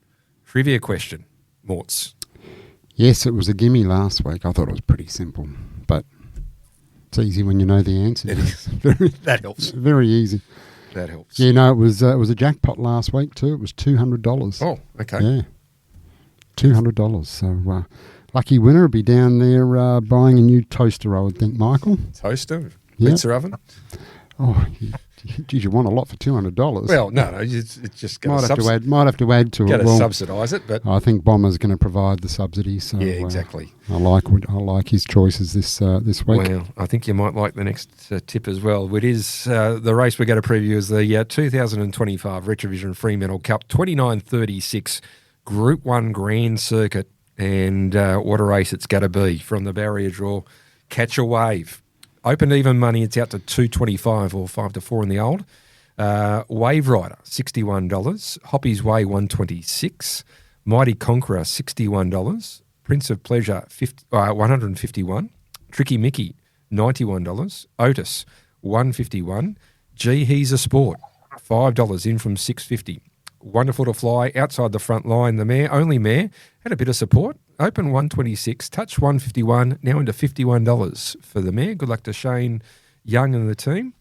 trivia question. Morts. Yes, it was a gimme last week. I thought it was pretty simple, but it's easy when you know the answer. It is. That helps. Very easy. That helps. Yeah, no, it was a jackpot last week too. It was $200. Oh, okay. Yeah, $200. So lucky winner will be down there buying a new toaster, I would think, Michael. Toaster? Yeah. Pizza oven? Oh, geez, you want a lot for $200. Well, no, it's just going might have to add to it. Got to subsidise it, but I think Bomber's going to provide the subsidy. So yeah, exactly. I like his choices this week. Well, I think you might like the next tip as well. It is the race we're going to preview is the 2025 Retrovision Fremantle Cup 2936 Group 1 Grand Circuit, and what a race it's going to be from the barrier draw. Catch a Wave. Open even money, it's out to $2.25 or 5 to 4 in the old. Wave Rider, $61. Hoppy's Way, $126. Mighty Conqueror, $61. Prince of Pleasure, $151. Tricky Mickey, $91. Otis, $151. Gee, He's a Sport, $5 in from $6.50. Wonderful to Fly, outside the front line, the mare, only mare, had a bit of support. Open $126, touch $151, now into $51 for the mare. Good luck to Shane Young and the team.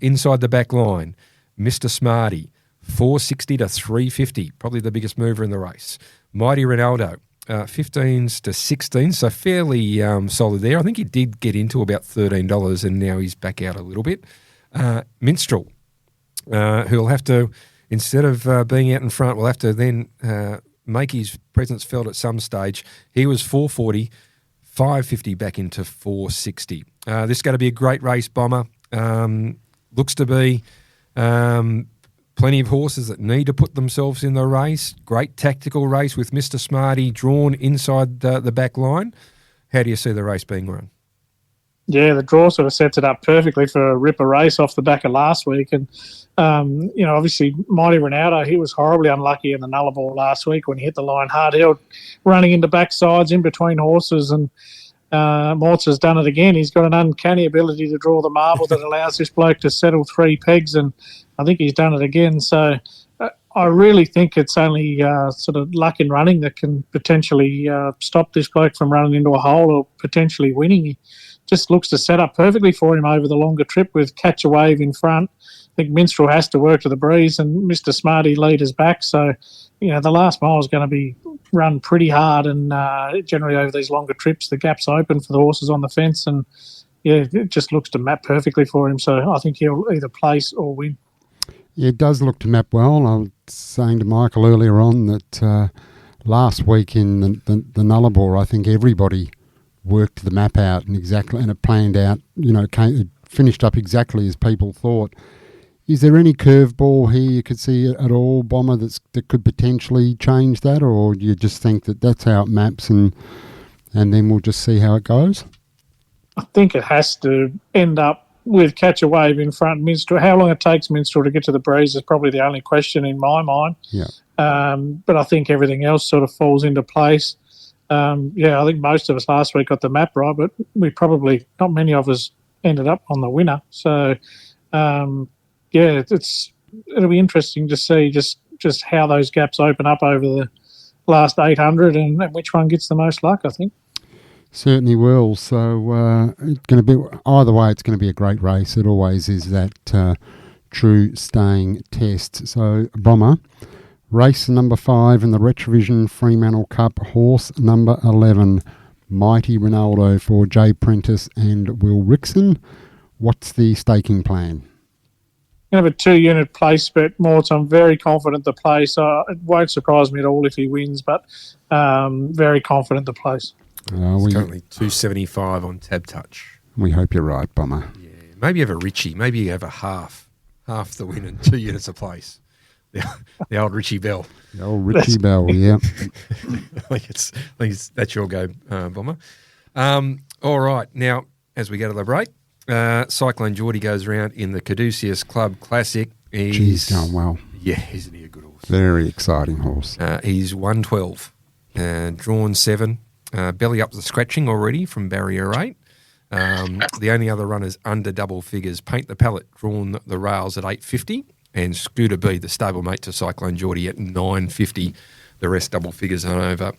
Inside the back line, Mr. Smarty, $460 to $350, probably the biggest mover in the race. Mighty Ronaldo, 15s to 16, so fairly solid there. I think he did get into about $13 and now he's back out a little bit. Minstrel, who'll have to, instead of being out in front, will have to then make his presence felt at some stage. He was $440, $550 back into $460. This is going to be a great race, Bomber. Looks to be plenty of horses that need to put themselves in the race. Great tactical race with Mr. Smarty drawn inside the back line. How do you see the race being run? Yeah, the draw sort of sets it up perfectly for a ripper race off the back of last week. And, obviously, Mighty Ronaldo, he was horribly unlucky in the Nullarbor last week when he hit the line hard. He was running into backsides in between horses, and Mortz has done it again. He's got an uncanny ability to draw the marble that allows this bloke to settle 3 pegs, and I think he's done it again. So I really think it's only sort of luck in running that can potentially stop this bloke from running into a hole or potentially winning. He just looks to set up perfectly for him over the longer trip with Catch a Wave in front. I think Minstrel has to work to the breeze and Mr. Smarty leaders back. So, the last mile is going to be run pretty hard, and generally over these longer trips, the gap's open for the horses on the fence, and it just looks to map perfectly for him. So I think he'll either place or win. Yeah, it does look to map well. I was saying to Michael earlier on that last week in the Nullarbor, I think everybody worked the map out and it planned out, it finished up exactly as people thought. Is there any curveball here you could see at all, Bomber, that could potentially change that, or do you just think that that's how it maps and then we'll just see how it goes? I think it has to end up with Catch a Wave in front. Minstrel, how long it takes Minstrel to get to the breeze is probably the only question in my mind. Yeah. But I think everything else sort of falls into place. I think most of us last week got the map right, but not many of us ended up on the winner. So, it'll be interesting to see just how those gaps open up over the last 800 and which one gets the most luck, I think. Certainly will. So it's going to be either way. It's going to be a great race. It always is that true staying test. So Bomber, race number 5 in the Retrovision Fremantle Cup, horse number 11, Mighty Ronaldo for Jay Prentice and Will Rickson. What's the staking plan? Have a 2-unit place bet, Mortz. I'm very confident the place. It won't surprise me at all if he wins, but very confident the place. It's currently $2.75 on Tab Touch. We hope you're right, Bomber. Yeah, maybe you have a Richie. Maybe you have a half the win and 2 units a place. The old Richie Bell. The old Richie Bell, yeah. I think that's your go, Bomber. All right, now as we go to the break. Cyclone Geordie goes around in the Caduceus Club Classic. He's going well. Yeah, isn't he a good horse? Very exciting horse. He's 112, drawn 7, belly up the scratching already from barrier 8. The only other runners under double figures, Paint the Palette, drawn the rails at 850, and Scooter B, the stablemate to Cyclone Geordie, at 950. The rest double figures on over.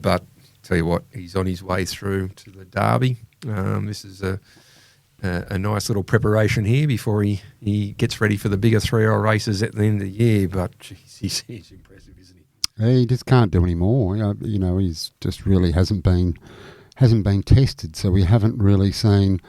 But tell you what, he's on his way through to the Derby. This is a nice little preparation here before he gets ready for the bigger 3-year-old races at the end of the year. But geez, he's impressive, isn't he? He just can't do any more. He's just really hasn't been tested, so we haven't really seen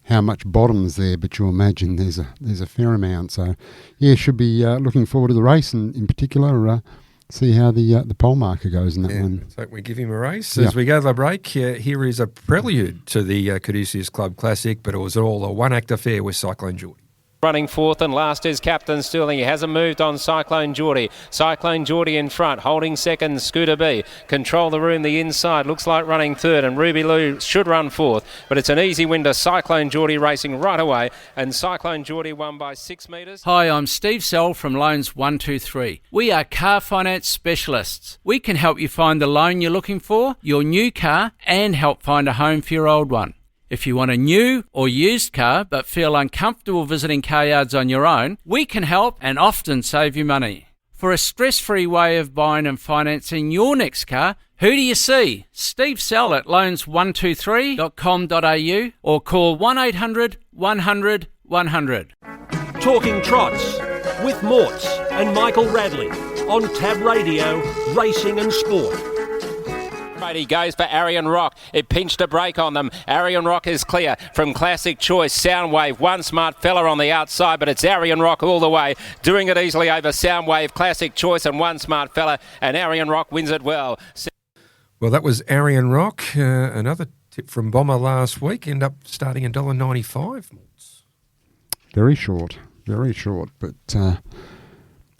how much bottom's there. But you imagine there's a fair amount. So yeah, should be looking forward to the race, and in particular. See how the pole marker goes in that one. So we give him a race. As we go to the break, here is a prelude to the Caduceus Club Classic, but it was all a one-act affair with Cyclone Geordie. Running fourth and last is Captain Sterling. He hasn't moved on Cyclone Geordie. Cyclone Geordie in front, holding second, Scooter B. Control the room the inside, looks like running third, and Ruby Lou should run fourth. But it's an easy win to Cyclone Geordie racing right away, and Cyclone Geordie won by 6 metres. Hi, I'm Steve Sell from Loans 123. We are car finance specialists. We can help you find the loan you're looking for, your new car, and help find a home for your old one. If you want a new or used car but feel uncomfortable visiting car yards on your own, we can help and often save you money. For a stress-free way of buying and financing your next car, who do you see? Steve Sell at loans123.com.au or call 1800 100 100. Talking Trots with Morts and Michael Radley on Tab Radio, Racing and Sport. He goes for Arian Rock. It pinched a break on them. Arian Rock is clear from Classic Choice. Soundwave, one smart fella on the outside, but it's Arian Rock all the way, doing it easily over Soundwave, Classic Choice, and one smart fella, and Arian Rock wins it well. Well, that was Arian Rock. Another tip from Bomber last week. End up starting $1.95. Very short, but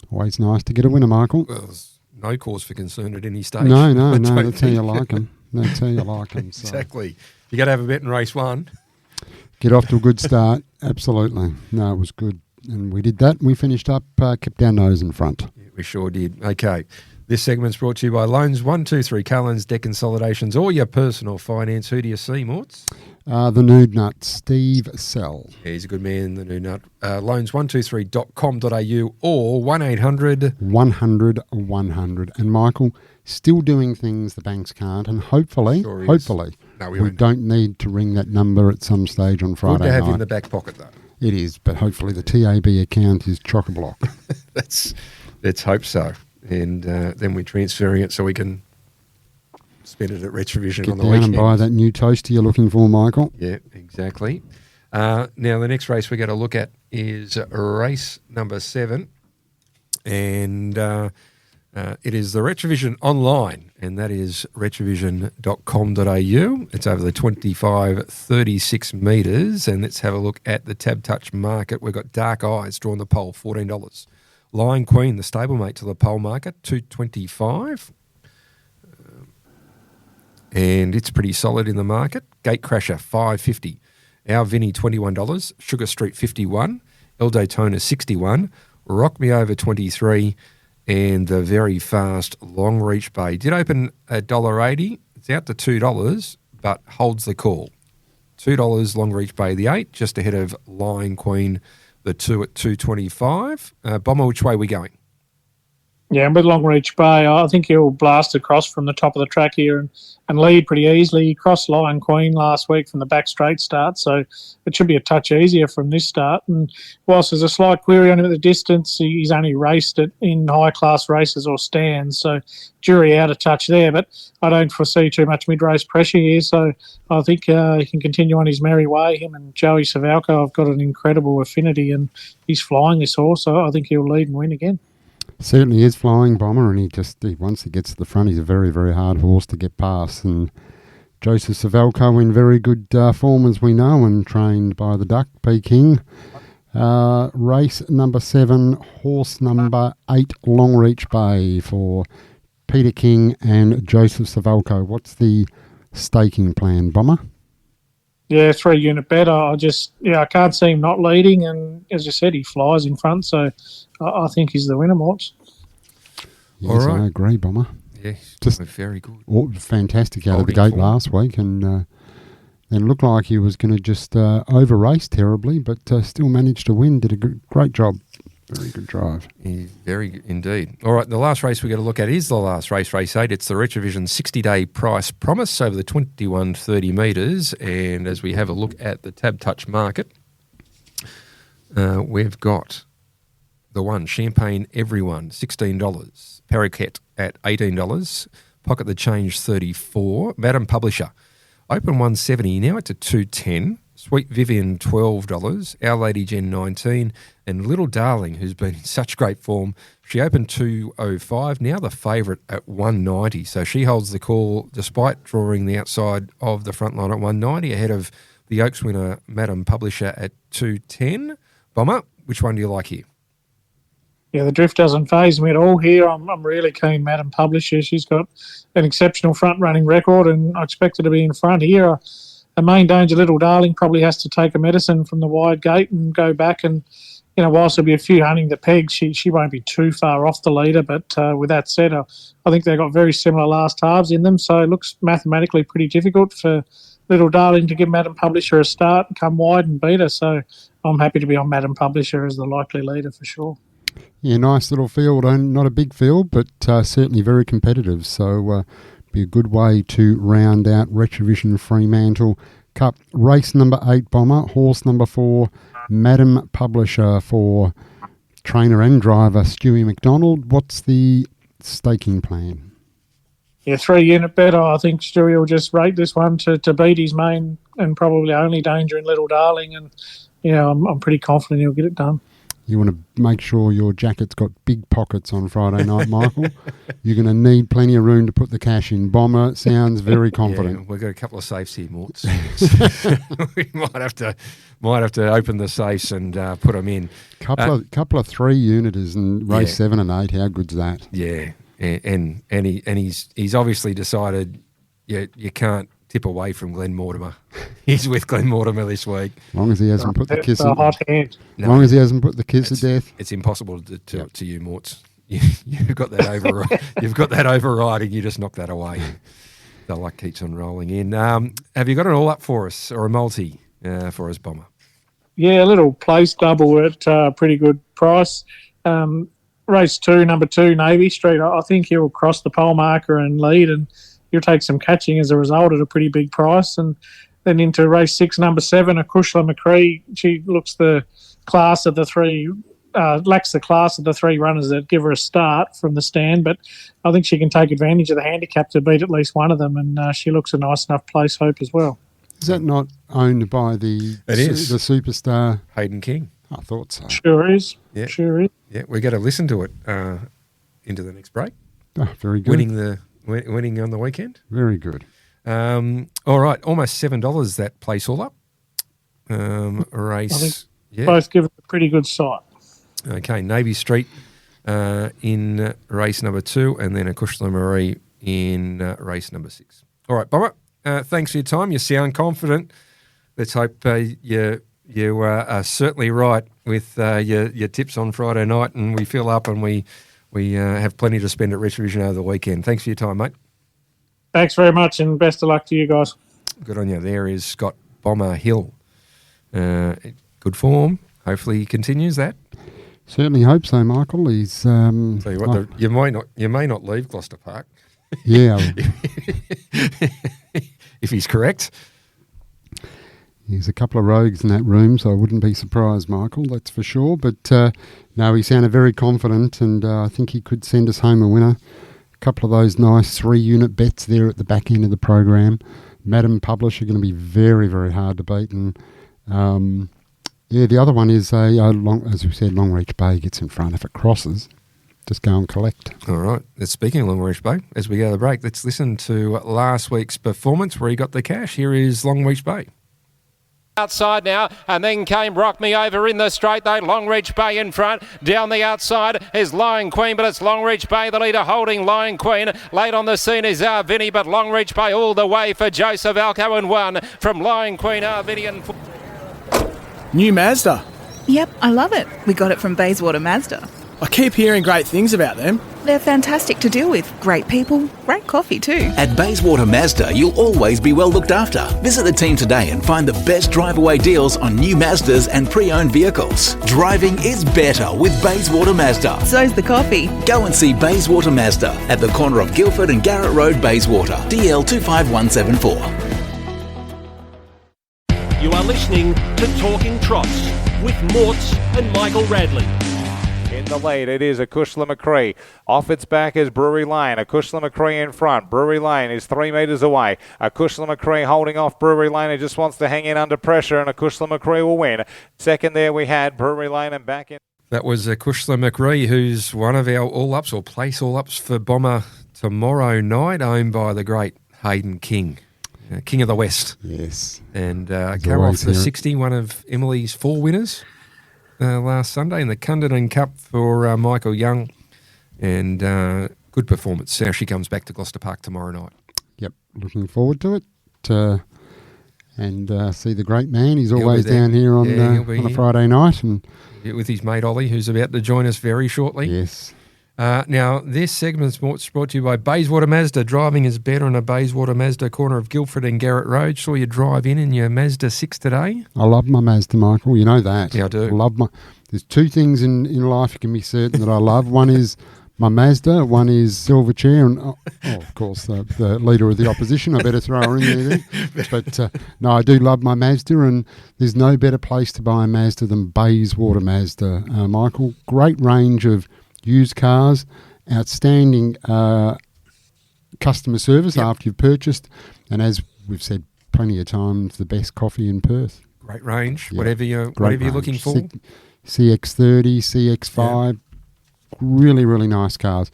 always nice to get a winner, Michael. Well, no cause for concern at any stage. No, that's how you like them. That's how you like them. So. Exactly. You got to have a bet in race one. Get off to a good start. Absolutely. No, it was good. And we did that. We finished up, kept our nose in front. Yeah, we sure did. Okay. This segment's brought to you by Loans 123, car loans, debt consolidations, or your personal finance. Who do you see, Morts? The Nude Nut, Steve Sell. Yeah, he's a good man, the Nude Nut. Loans123.com.au or 1800 100 100. And Michael, still doing things the banks can't, and hopefully, we don't need to ring that number at some stage on Friday night. Good to have night. in the back pocket, though. It is, but hopefully the TAB account is chock-a-block. Let's hope so. And then we're transferring it so we can spend it at Retrovision on the weekend. Get down and buy that new toaster you're looking for, Michael. Yeah, exactly. Now, the next race we're going to look at is race number 7. And it is the Retrovision online, and that is retrovision.com.au. It's over the 25-36 metres. And let's have a look at the Tab Touch market. We've got Dark Eyes drawn the pole, $14. Lion Queen, the stablemate to the pole market, $225. And it's pretty solid in the market. Gatecrasher, $5.50. Our Vinny, $21. Sugar Street, $51. El Daytona, $61. Rock Me Over, $23. And the very fast Long Reach Bay did open at $1.80. It's out to $2, but holds the call. $2 Long Reach Bay, the 8, just ahead of Lion Queen, the 2 at $2.25. Bomber, which way are we going? Yeah, with Long Reach Bay, I think he'll blast across from the top of the track here and lead pretty easily. He crossed Lion Queen last week from the back straight start, so it should be a touch easier from this start. And whilst there's a slight query on him at the distance, he's only raced it in high-class races or stands, so jury out a touch there. But I don't foresee too much mid-race pressure here, so I think he can continue on his merry way. Him and Joey Savalco have got an incredible affinity, and he's flying this horse, so I think he'll lead and win again. Certainly is flying, Bomber, and once he gets to the front, he's a very, very hard horse to get past. And Joseph Savalco in very good form, as we know, and trained by the Duck, Peking. Race number 7, horse number 8, Long Reach Bay for Peter King and Joseph Savalco. What's the staking plan, Bomber? Yeah, 3-unit bet. I can't see him not leading, and as I said, he flies in front, so I think he's the winner, Morts. Yes, all right. I agree, Bomber. Yeah, just very good. Fantastic out of the gate last week, and then looked like he was going to just over-race terribly, but still managed to win. Did a great job. Very good drive. Very indeed. All right, the last race we're going to look at is the last race, race 8. It's the Retrovision 60-day price promise over the 2130 metres. And as we have a look at the Tab Touch market, we've got the one, Champagne Everyone, $16. Parakeet at $18. Pocket the Change, $34. Madam Publisher, open 170, now it's at $210. Sweet Vivian, $12. Our Lady Jen, $19. And Little Darling, who's been in such great form, she opened $205, now the favourite at $190. So she holds the call despite drawing the outside of the front line at $190, ahead of the Oaks winner, Madam Publisher, at $210. Bomber, which one do you like here? Yeah, the drift doesn't faze me at all here. I'm really keen Madam Publisher. She's got an exceptional front-running record, and I expect her to be in front here. A main danger, Little Darling, probably has to take a medicine from the wide gate and go back. And, whilst there'll be a few hunting the pegs, she won't be too far off the leader. But with that said, I think they've got very similar last halves in them. So it looks mathematically pretty difficult for Little Darling to give Madam Publisher a start and come wide and beat her. So I'm happy to be on Madam Publisher as the likely leader for sure. Yeah, nice little field. Not a big field, but certainly very competitive. So be a good way to round out Retrovision Fremantle Cup. Race number 8, Bomber. Horse number 4, Madam Publisher, for trainer and driver Stewie McDonald. What's the staking plan? Yeah, 3-unit bet. I think Stewie will just rate this one to beat his main and probably only danger in Little Darling. And, I'm pretty confident he'll get it done. You want to make sure your jacket's got big pockets on Friday night, Michael. You're going to need plenty of room to put the cash in. Bomber sounds very confident. Yeah, we've got a couple of safes here, Morts. We might have to open the safes and put them in. Couple of 3-uniters in race 7 and 8. How good's that? Yeah, and he's obviously decided you can't tip away from Glen Mortimer. He's with Glen Mortimer this week. As long as he hasn't put the kiss. A hot hand. As long as he hasn't put the kiss of death. It's impossible to you, Morts. You've got that you've got that overriding. You just knock that away. The luck keeps on rolling in. Have you got it all up for us, or a multi for us, Bomber? Yeah, a little place double at a pretty good price. Race 2, number 2, Navy Street. I think he'll cross the pole marker and lead, and he'll take some catching as a result at a pretty big price. And then into race 6, number 7, Acushla McCree. She looks the class of the three, lacks the class of the 3 runners that give her a start from the stand. But I think she can take advantage of the handicap to beat at least one of them. And she looks a nice enough place hope as well. Is that not owned by the superstar Hayden King? I thought so. Sure is. Yeah. Sure is. Yeah, we're going to listen to it into the next break. Oh, very good. Winning on the weekend. Very good. All right, almost $7 that place all up. Race. Both give it a pretty good sight. Okay, Navy Street in race number 2, and then Acushla Marie in race number 6. All right, Bomber, thanks for your time. You sound confident. Let's hope you are certainly right with your tips on Friday night, and we fill up and we have plenty to spend at Retrovision over the weekend. Thanks for your time, mate. Thanks very much, and best of luck to you guys. Good on you. There is Scott Bomber Hill. Good form. Hopefully he continues that. Certainly hope so, Michael. He's tell you what, you may not leave Gloucester Park. Yeah. If he's correct. There's a couple of rogues in that room, so I wouldn't be surprised, Michael, that's for sure. But no, he sounded very confident, and I think he could send us home a winner. A couple of those nice 3-unit bets there at the back end of the program. Madam Publisher going to be very, very hard to beat. And the other one is, as we said, Longreach Bay gets in front. If it crosses, just go and collect. All right. Speaking of Longreach Bay, as we go to the break, let's listen to last week's performance where he got the cash. Here is Longreach Bay. Outside now, and then came Rock Me Over in the straight, though. Longreach Bay in front. Down the outside is Lion Queen, but it's Longreach Bay, the leader, holding Lion Queen. Late on the scene is Vinny, but Longreach Bay all the way for Joseph Alco and 1 from Lion Queen, Vinny and... New Mazda. Yep, I love it. We got it from Bayswater Mazda. I keep hearing great things about them. They're fantastic to deal with. Great people, great coffee too. At Bayswater Mazda, you'll always be well looked after. Visit the team today and find the best drive-away deals on new Mazdas and pre-owned vehicles. Driving is better with Bayswater Mazda. So's the coffee. Go and see Bayswater Mazda at the corner of Guildford and Garrett Road, Bayswater, DL 25174. You are listening to Talking Trots with Morts and Michael Radley. In the lead, it is Acushla McCree. Off its back is Brewery Lane. Acushla McCree in front. Brewery Lane is 3 metres away. Acushla McCree holding off Brewery Lane. He just wants to hang in under pressure, and Acushla McCree will win. Second there we had Brewery Lane, and back in. That was Acushla McCree, who's one of our all-ups or place all-ups for Bomber tomorrow night, owned by the great Hayden King. King of the West. Yes. And came off the 60, one of Emily's 4 winners last Sunday in the Cunderdin Cup for Michael Young. And good performance. Now she comes back to Gloucester Park tomorrow night. Yep, looking forward to it. And see the great man. He's always down here on a Friday night. And with his mate Ollie, who's about to join us very shortly. Yes. Now, this segment's brought to you by Bayswater Mazda. Driving is better on a Bayswater Mazda, corner of Guildford and Garrett Road. Saw you drive in your Mazda 6 today. I love my Mazda, Michael. You know that. Yeah, I do. There's 2 things in life you can be certain that I love. One is my Mazda, one is Silverchair, and of course, the leader of the opposition. I better throw her in there. But no, I do love my Mazda, and there's no better place to buy a Mazda than Bayswater Mazda, Michael. Great range of used cars, outstanding customer service after you've purchased, and as we've said plenty of times, the best coffee in Perth. Great range, whatever you're looking for. CX30, CX5, really, really nice cars,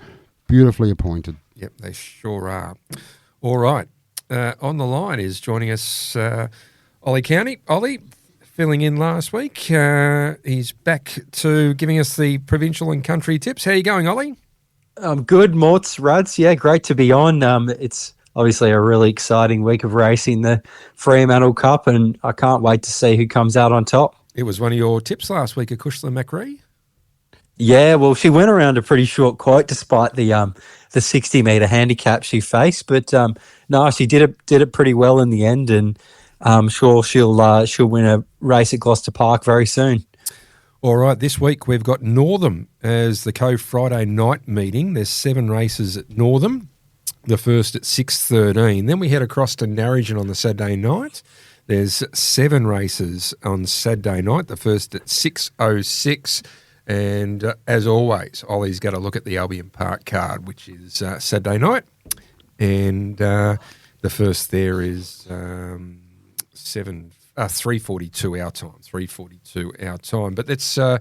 beautifully appointed. Yep, they sure are. All right, on the line is joining us Ollie Cownie. Ollie, filling in last week. He's back to giving us the provincial and country tips. How are you going, Ollie? I'm good, Morts, Rads. Yeah, great to be on. It's obviously a really exciting week of racing, the Fremantle Cup, and I can't wait to see who comes out on top. It was one of your tips last week, Acushla McCree. Yeah, well, she went around a pretty short quote despite the 60-metre handicap she faced, but no, she did it pretty well in the end, and I'm sure she'll win a race at Gloucester Park very soon. All right, this week we've got Northam as the Friday night meeting. There's 7 races at Northam, the first at 6:13. Then we head across to Narrogin on the Saturday night. There's 7 races on Saturday night, the first at 6:06. And as always, Ollie's got to look at the Albion Park card, which is Saturday night. And the first there is 3:42 our time. 3:42 our time. But let's go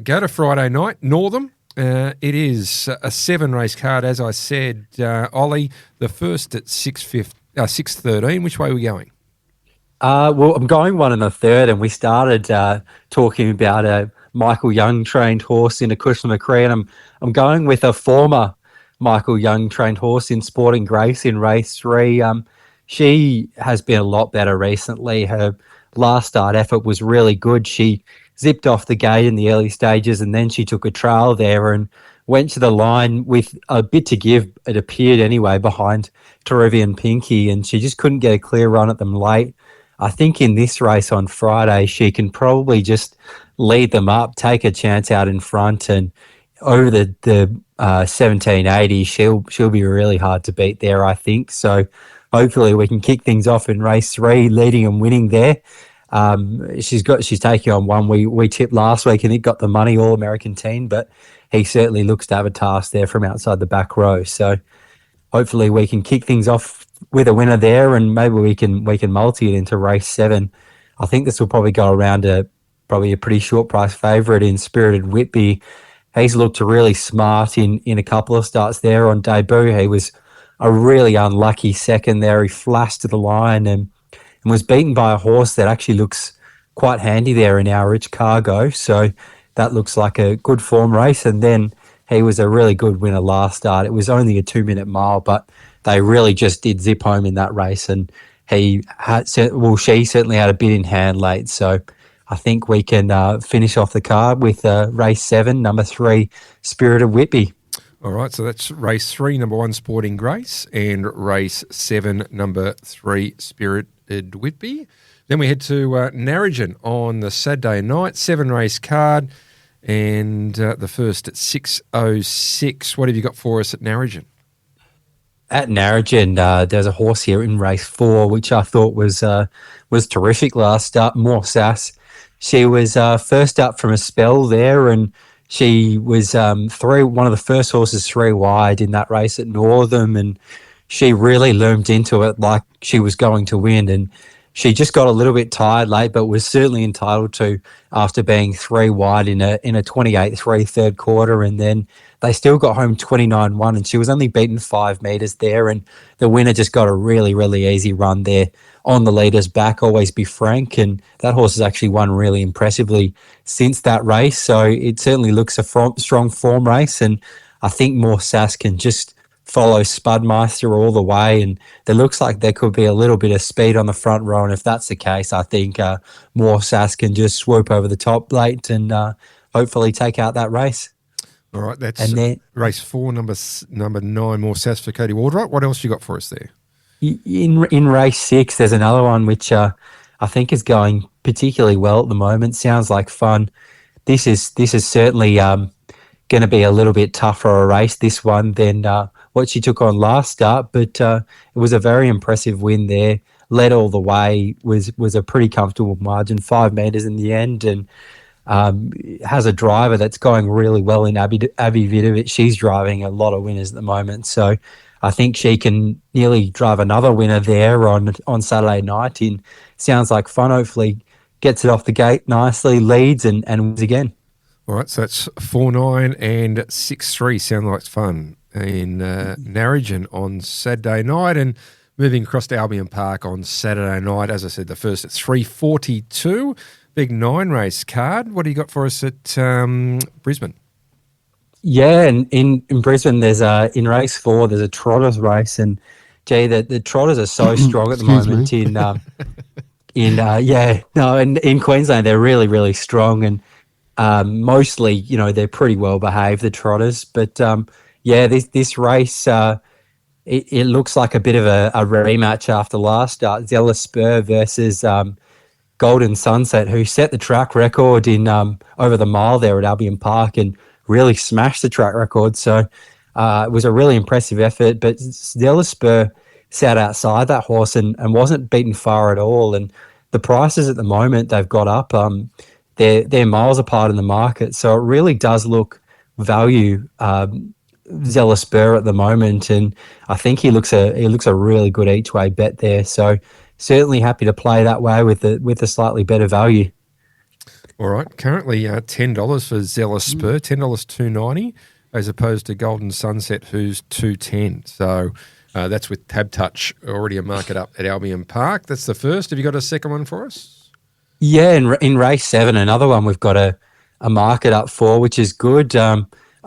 to Friday night, Northam. It is a 7-race card, as I said. Ollie, the first at 6:13. Which way are we going? Well, I'm going 1 1/3, and we started talking about a Michael Young trained horse in Acushla McCree, and I'm going with a former Michael Young trained horse in Sporting Grace in race 3. She has been a lot better recently. Her last start effort was really good. She zipped off the gate in the early stages, and then she took a trail there and went to the line with a bit to give, it appeared anyway, behind Terrivian Pinky, and she just couldn't get a clear run at them late. I think in this race on Friday, she can probably just lead them up, take a chance out in front, and over the 1780, she'll be really hard to beat there, I think. So hopefully we can kick things off in race 3, leading and winning there. She's taking on one we tipped last week, and it got the money, All American team, but he certainly looks to have a task there from outside the back row. So hopefully we can kick things off with a winner there, and maybe we can multi it into race 7. I think this will probably go around probably a pretty short price favourite in Spirited Whitby. He's looked really smart in a couple of starts there on debut. He was a really unlucky second there. He flashed to the line and was beaten by a horse that actually looks quite handy there in Our Rich Cargo. So that looks like a good form race. And then he was a really good winner last start. It was only a 2-minute mile, but they really just did zip home in that race. And she certainly had a bit in hand late. So I think we can finish off the card with race 7, number 3, Spirited Whitby. All right, so that's race 3, number 1, Sporting Grace, and race 7, number 3, Spirited Whitby. Then we head to Narrogin on the Saturday night, 7-race card, and the first at 6:06. What have you got for us at Narrogin? At Narrogin, there's a horse here in race 4, which I thought was terrific last up, More Sass. She was first up from a spell there, and she was one of the first horses 3 wide in that race at Northam, and she really loomed into it like she was going to win, and she just got a little bit tired late, but was certainly entitled to after being 3 wide in a 28-3 third quarter, and then they still got home 29-1, and she was only beaten 5 metres there, and the winner just got a really, really easy run there on the leader's back, Always Be Frank, and that horse has actually won really impressively since that race, so it certainly looks a strong form race, and I think More Sass can just follow Spudmeister all the way, and there looks like there could be a little bit of speed on the front row, and if that's the case, I think More Sass can just swoop over the top late and hopefully take out that race. All right, that's race 4, number 9, More Sass for Cody Wardright. What else you got for us there? In race 6, there's another one which I think is going particularly well at the moment. Sounds like fun. This is certainly going to be a little bit tougher a race, this one, than what she took on last start, but it was a very impressive win there. Led all the way, was a pretty comfortable margin, 5 metres in the end, and has a driver that's going really well in Abby Vidovic. She's driving a lot of winners at the moment, so I think she can nearly drive another winner there on Saturday night. In Sounds Like Fun. Hopefully gets it off the gate nicely, leads and wins again. All right, so that's 4-9 and 6-3. Sound Like Fun in Narrogin on Saturday night, and moving across to Albion Park on Saturday night. As I said, the first at 3:42. Big 9-race card. What do you got for us at Brisbane? Yeah, and in Brisbane, there's in race 4, there's a Trotters race, and gee, the Trotters are so strong at the moment in Queensland. They're really, really strong, and mostly, they're pretty well behaved, the Trotters. But this race, it looks like a bit of a rematch after last start. Zealous Spur versus Golden Sunset, who set the track record in over the mile there at Albion Park and really smashed the track record. So it was a really impressive effort, but Zealous Spur sat outside that horse and wasn't beaten far at all. And the prices at the moment they've got up, they're miles apart in the market. So it really does look value Zealous Spur at the moment, and I think he looks a really good each way bet there. So certainly happy to play that way with a slightly better value. All right, currently $10 for Zealous Spur, $10 $2.90, as opposed to Golden Sunset, who's $2.10. So that's with Tab Touch already a market up at Albion Park. That's the first. Have you got a second one for us? Yeah, in race 7, another one we've got a market up for, which is good. A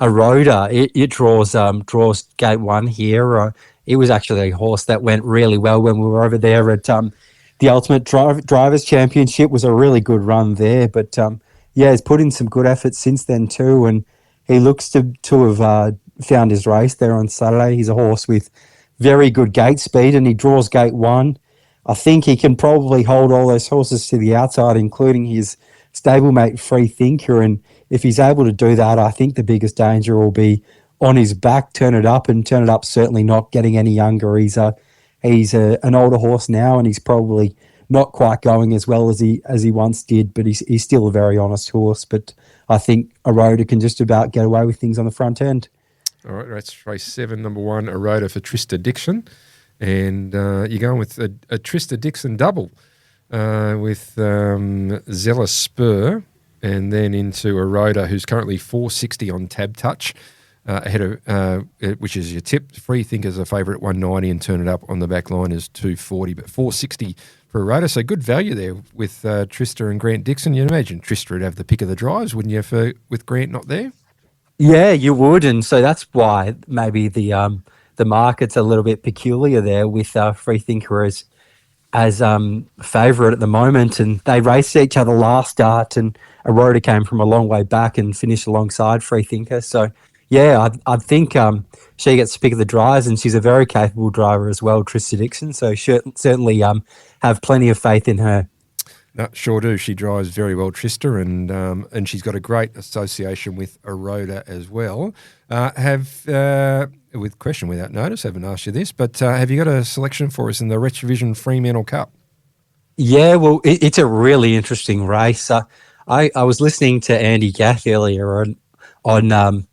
Rhoda, it draws gate 1 here. It was actually a horse that went really well when we were over there at the Ultimate Drivers Championship. Was a really good run there, but he's put in some good effort since then too, and he looks to have found his race there on Saturday. He's a horse with very good gate speed, and he draws gate 1. I think he can probably hold all those horses to the outside, including his stablemate Free Thinker, and if he's able to do that, I think the biggest danger will be on his back, Turn It Up certainly not getting any younger. He's an older horse now, and he's probably not quite going as well as he once did, but he's still a very honest horse. But I think Aroda can just about get away with things on the front end. All right, that's race 7, number 1, Aroda for Trista Dixon. And you're going with a Trista Dixon double with Zealous Spur, and then into Aroda, who's currently $4.60 on Tab Touch, ahead of which is your tip. Free Thinker's a favourite at $1.90, and Turn It Up on the back line is $2.40, but $4.60 for Aroda. So good value there with Trista and Grant Dixon. You'd imagine Trista would have the pick of the drives, wouldn't you, with Grant not there? Yeah, you would, and so that's why maybe the market's a little bit peculiar there with Free Thinker as as favourite at the moment, and they raced each other last start, and Aurora came from a long way back and finished alongside Freethinker. So, yeah, I think she gets to pick of the drives, and she's a very capable driver as well, Trista Dixon. So certainly have plenty of faith in her. No, sure do. She drives very well, Trista, and she's got a great association with Aurora as well. With question without notice, haven't asked you this, but have you got a selection for us in the Retrovision Fremantle Cup? Yeah, well, it's a really interesting race. I was listening to Andy Gath earlier on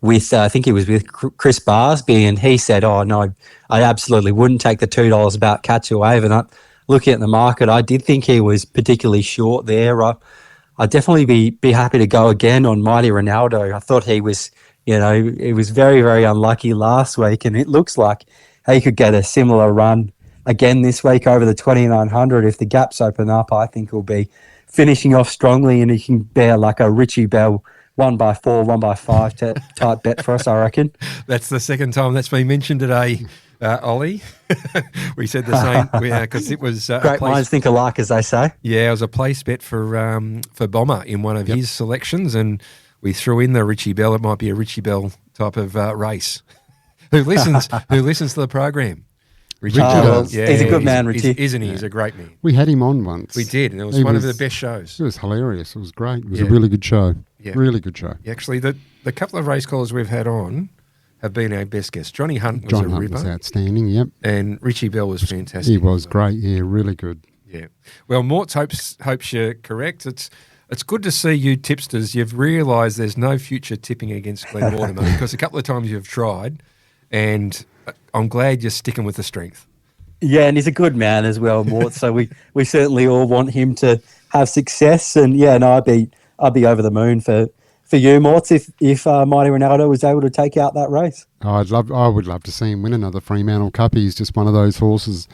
with I think he was with Chris Barsby, and he said, "Oh no, I absolutely wouldn't take the $2 about Catch a Wave." And looking at the market, I did think he was particularly short there. I'd definitely be happy to go again on Mighty Ronaldo. I thought he was, he was very, very unlucky last week, and it looks like he could get a similar run again this week over the 2,900. If the gaps open up, I think he'll be finishing off strongly, and he can bear like a Richie Bell 1x4, 1x5 type bet for us, I reckon. That's the second time that's been mentioned today, Ollie. We said the same because it was great minds think alike, as they say. Yeah, it was a place bet for Bomber in one of his selections, and we threw in the Richie Bell. It might be a Richie Bell type of race. Who listens to the program? Richie does. Yeah, he's a good man, Richie. Isn't he? He's a great man. We had him on once. We did, and it was one of the best shows. It was hilarious. It was great. It was a really good show. Yeah. Really good show. Actually, the couple of race callers we've had on have been our best guests. Johnny Hunt was a ripper. Was outstanding, yep. And Richie Bell was fantastic. He was great, yeah, really good. Yeah. Well, Mort hopes you're correct. It's good to see you tipsters. You've realised there's no future tipping against Glen Mortimer because a couple of times you've tried, and I'm glad you're sticking with the strength. Yeah, and he's a good man as well, Mort. So we certainly all want him to have success. And yeah, no, I'd be over the moon for you, Mort, if Mighty Ronaldo was able to take out that race. I would love to see him win another Fremantle Cup. He's just one of those horses.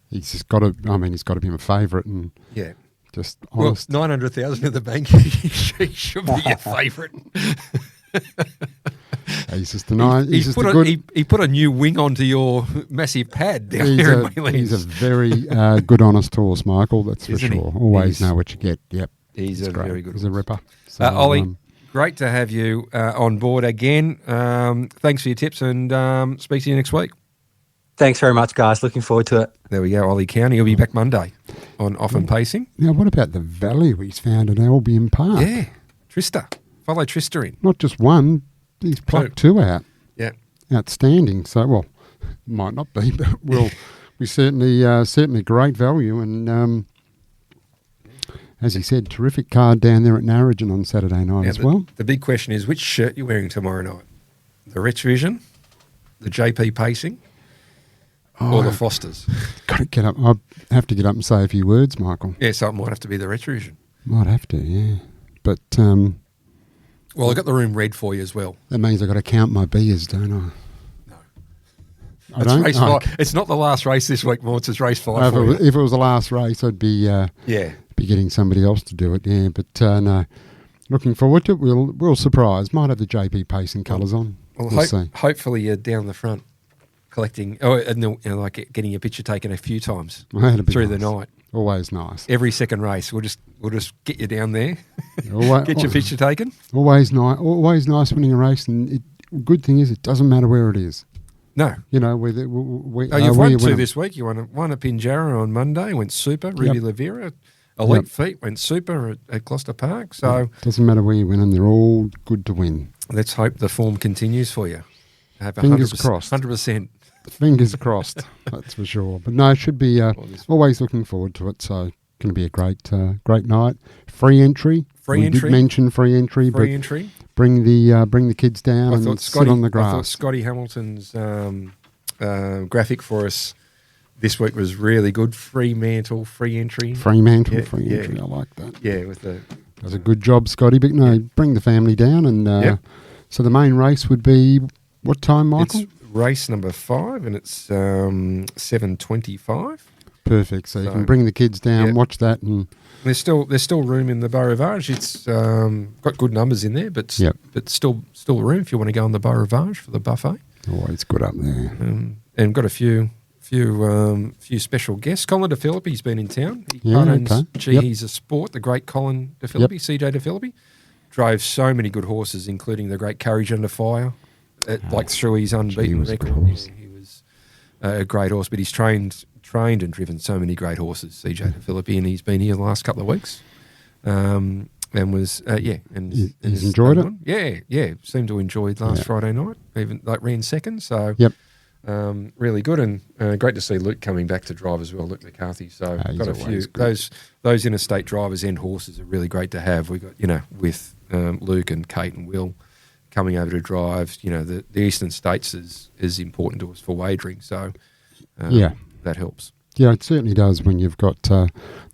He's just got to. I mean, he's got to be my favourite, and yeah, just honest. Well, 900,000 in the bank. He should be your favourite. He's just he put a new wing onto your massive pad down there in Maylands. He's a very good, honest horse, Michael. That's for sure. Always know what you get. Yep, he's a very good. He's a ripper. So, Ollie, great to have you on board again. Thanks for your tips, and speak to you next week. Thanks very much, guys. Looking forward to it. There we go. Ollie Cownie will be back Monday on Off and Pacing. Now, what about the value he's found at Albion Park? Yeah, Trista. Follow Trista in. Not just one. He's plucked two out. Yeah. Outstanding. So, well, might not be, but we certainly great value. And as he said, terrific card down there at Narrogin on Saturday night as well. The big question is, which shirt you're wearing tomorrow night? The Retrovision, the JP Pacing, or the Fosters? Got to get up. I have to get up and say a few words, Michael. Yeah, so it might have to be the Retrovision. Might have to, yeah. But well, I got the room red for you as well. That means I got to count my beers, don't I? No. I don't. Race 5. It's not the last race this week, Mort. It's race 5. If it was the last race, I'd be be getting somebody else to do it. Yeah, but no. Looking forward to it. We'll surprise. Might have the JP Pacing colours on. We'll see. Hopefully you're down the front collecting, like getting your picture taken a few times through the night. Always nice. Every second race, we'll just get you down there, get your picture taken. Always nice. Always nice winning a race, and good thing is it doesn't matter where it is. No, whether you've won two this week. You won at Pinjarra on Monday, went super. Ruby Lavera, Elite Feet went super at Gloucester Park. So doesn't matter where you win them; they're all good to win. Let's hope the form continues for you. Fingers crossed. 100%. Fingers crossed, that's for sure. But no, it should be always looking forward to it. So going to be a great night. Free entry. We did mention free entry. Bring the kids down and sit on the grass. I thought Scotty Hamilton's graphic for us this week was really good. Fremantle free entry. Fremantle free entry. I like that. Yeah, does a good job, Scotty. But no, bring the family down, and so the main race would be what time, Michael? It's race number 5, and it's 7:25. Perfect. So you can bring the kids down, watch that, and there's still room in the Beau Rivage. It's got good numbers in there, but still room if you want to go on the Beau Rivage for the buffet. Always good up there. And got a few few special guests. Colin DeFilippi's been in town. He He's a Sport, the great Colin DeFilippi, CJ DeFilippi. Drove so many good horses, including the great Courage Under Fire, through his unbeaten record. He was a great horse, but he's trained and driven so many great horses, CJ DeFilippi, and he's been here the last couple of weeks. And was and he's enjoyed it. Yeah, seemed to enjoy last Friday night. Even ran second, so really good, and great to see Luke coming back to drive as well. Luke McCarthy. So got a few those interstate drivers and horses are really great to have. We got with Luke and Kate and Will coming over to drive. The eastern states is important to us for wagering. So that helps. Yeah, it certainly does when you've got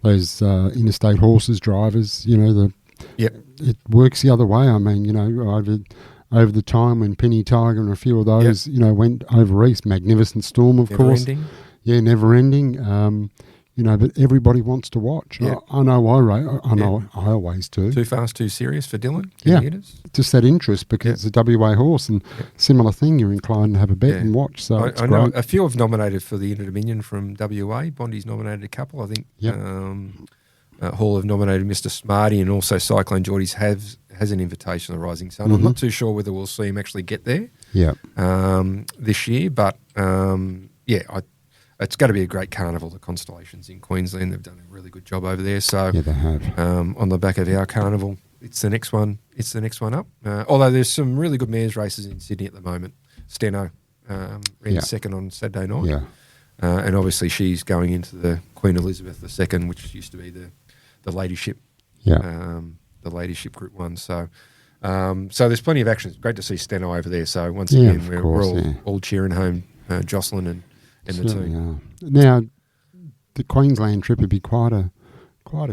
those interstate horses drivers. It works the other way. I mean, over the time when Penny Tiger and a few of those, went over east, Magnificent Storm, of course. Ending. Yeah, never ending. But everybody wants to watch. Yeah. I know I always do. Too fast, too serious for Dylan? Yeah, just that interest because it's a WA horse and similar thing, you're inclined to have a bet and watch. So I know a few have nominated for the Inter-Dominion from WA. Bondi's nominated a couple, I think. Hall have nominated Mr. Smarty, and also Cyclone Geordie's has an invitation to the Rising Sun. I'm not too sure whether we'll see him actually get there this year, but it's going to be a great carnival, the Constellations in Queensland. They've done a really good job over there. So they have. On the back of our carnival, it's the next one. It's the next one up. Although there's some really good mares races in Sydney at the moment. Steno ran second on Saturday night. Yeah. And obviously she's going into the Queen Elizabeth II, which used to be the ladyship. Yeah. The ladyship Group 1. So there's plenty of action. It's great to see Steno over there. So once again, we're all cheering home Jocelyn and the team. Now, the Queensland trip would be quite a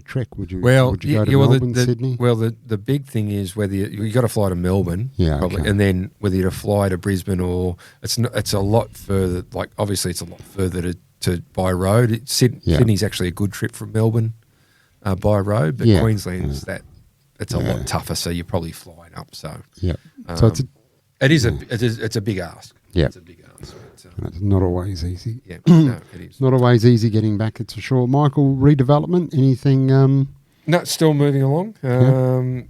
trek. Would you go to Melbourne, Sydney? Well, the big thing is whether you got to fly to Melbourne, probably, and then whether you to fly to Brisbane or it's a lot further. Like obviously, it's a lot further to by road. Sydney's actually a good trip from Melbourne by road, but Queensland's it's a lot tougher. So you're probably flying up. So so it's a big ask. Yeah, it's a big ask. It's not always easy. Yeah, no, it is. Not always easy getting back, it's for sure. Michael, redevelopment, anything? No, it's still moving along.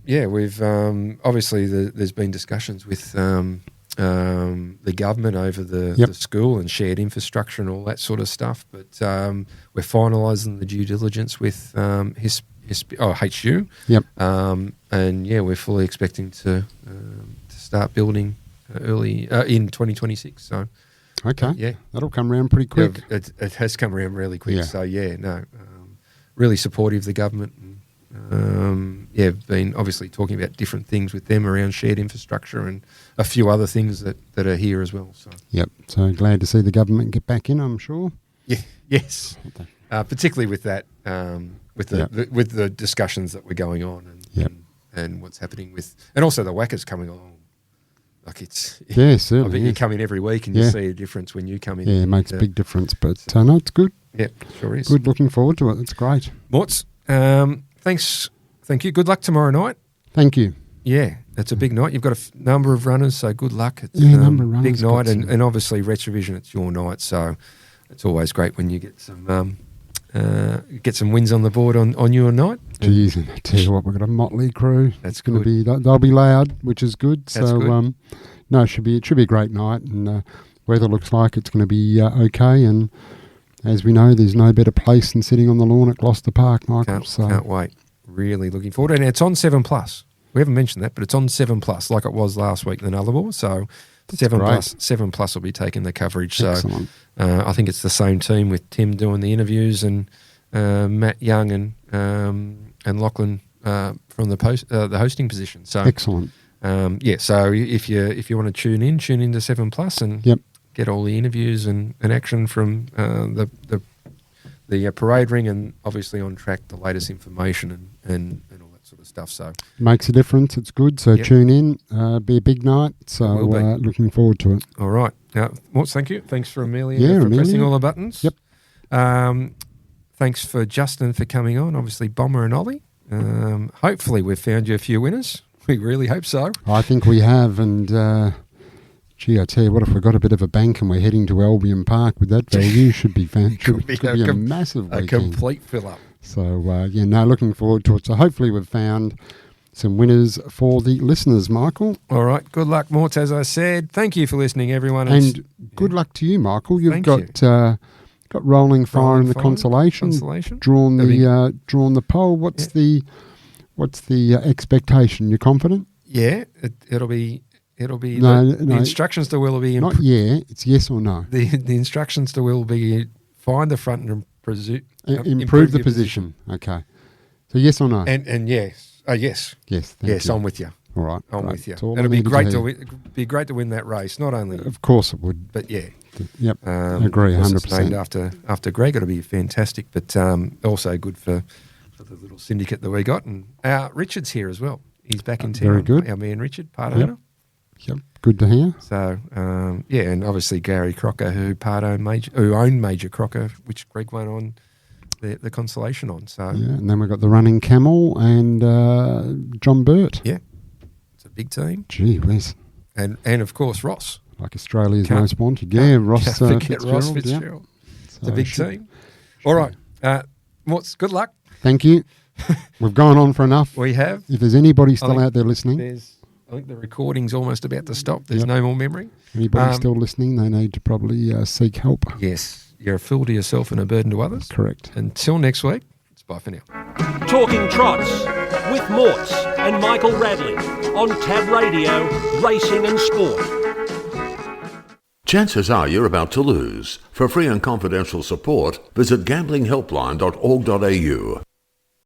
We've obviously there's been discussions with the government over the school and shared infrastructure and all that sort of stuff. But we're finalising the due diligence with HU. Yep. And we're fully expecting to start building early in 2026. So. Okay. That'll come around pretty quick. Yeah, it has come around really quick. Yeah. So really supportive of the government. And, been obviously talking about different things with them around shared infrastructure and a few other things that are here as well. So. Yep. So glad to see the government get back in, I'm sure. Yeah. Yes. Particularly with that, with the discussions that were going on and what's happening and also the whackers coming along. Like certainly. I bet you come in every week and you see a difference when you come in. Yeah, it makes a big difference. But no, it's good. Yeah, sure is. Good, looking forward to it. It's great. Morts, thanks. Thank you. Good luck tomorrow night. Thank you. Yeah, it's a big night. You've got a number of runners, so good luck. It's number of runners. Big night, and obviously Retrovision, it's your night, so it's always great when you get some wins on the board on your night. Geez, I tell you what, we've got a motley crew. That's going to be. They'll be loud, which is good. That's good. It should be a great night, and weather looks like it's going to be okay. And as we know, there's no better place than sitting on the lawn at Gloucester Park, Michael. Can't wait. Really looking forward, and it's on 7+. We haven't mentioned that, but it's on 7+, like it was last week in the Nullarbor. So 7+, will be taking the coverage. Excellent. So I think it's the same team with Tim doing the interviews and Matt Young and Lachlan from the hosting position. So excellent. So if you want to tune in to 7+ and get all the interviews and action from the parade ring, and obviously on track the latest information and all that sort of stuff. So makes a difference. It's good. So tune in. Be a big night. So looking forward to it. All right. Morts, thank you. Thanks for Amelia for pressing all the buttons. Yep. Thanks for Justin for coming on. Obviously Bomber and Ollie. Hopefully we've found you a few winners. We really hope so. I think we have, and Gee, I tell you what, if we've got a bit of a bank and we're heading to Albion Park with that value, should be could be a massive weekend. A complete fill-up. So, looking forward to it. So hopefully we've found some winners for the listeners, Michael. All right. Good luck, Morts, as I said. Thank you for listening, everyone. And good luck to you, Michael. You've got Rolling Fire in the consolation. Drawn the poll. What's the expectation? You're confident? Yeah, it'll be the instructions to Will will be not it's yes or no. The instructions to Will will be find the front and improve the position. Okay, so yes or no? And yes, yes, yes, yes. I'm with you. All right, I'm with you. It'll be great to win that race. Not only, of course, it would. But yeah, yep, agree 100%. After Greg, it'll be fantastic. But also good for the little syndicate that we got. And Richard's here as well. He's back in town. Very good. Our man Richard, part owner. Yep, good to hear. So, and obviously Gary Crocker, who owned Major Crocker, which Greg went on the consolation on. So and then we've got the Running Camel and John Burt. Yeah, it's a big team. Gee whiz. And of course Ross, like Australia's most wanted. Yeah, Ross. Can't forget Ross Fitzgerald. Yeah. It's a big team. All right, Morts, good luck. Thank you. We've gone on for enough. We have. If there's anybody still out there listening, I think the recording's almost about to stop. There's no more memory. Anybody still listening, they need to probably seek help. Yes. You're a fool to yourself and a burden to others. Correct. Until next week, it's bye for now. Talking Trots with Morts and Michael Radley on Tab Radio, Racing and Sport. Chances are you're about to lose. For free and confidential support, visit gamblinghelpline.org.au.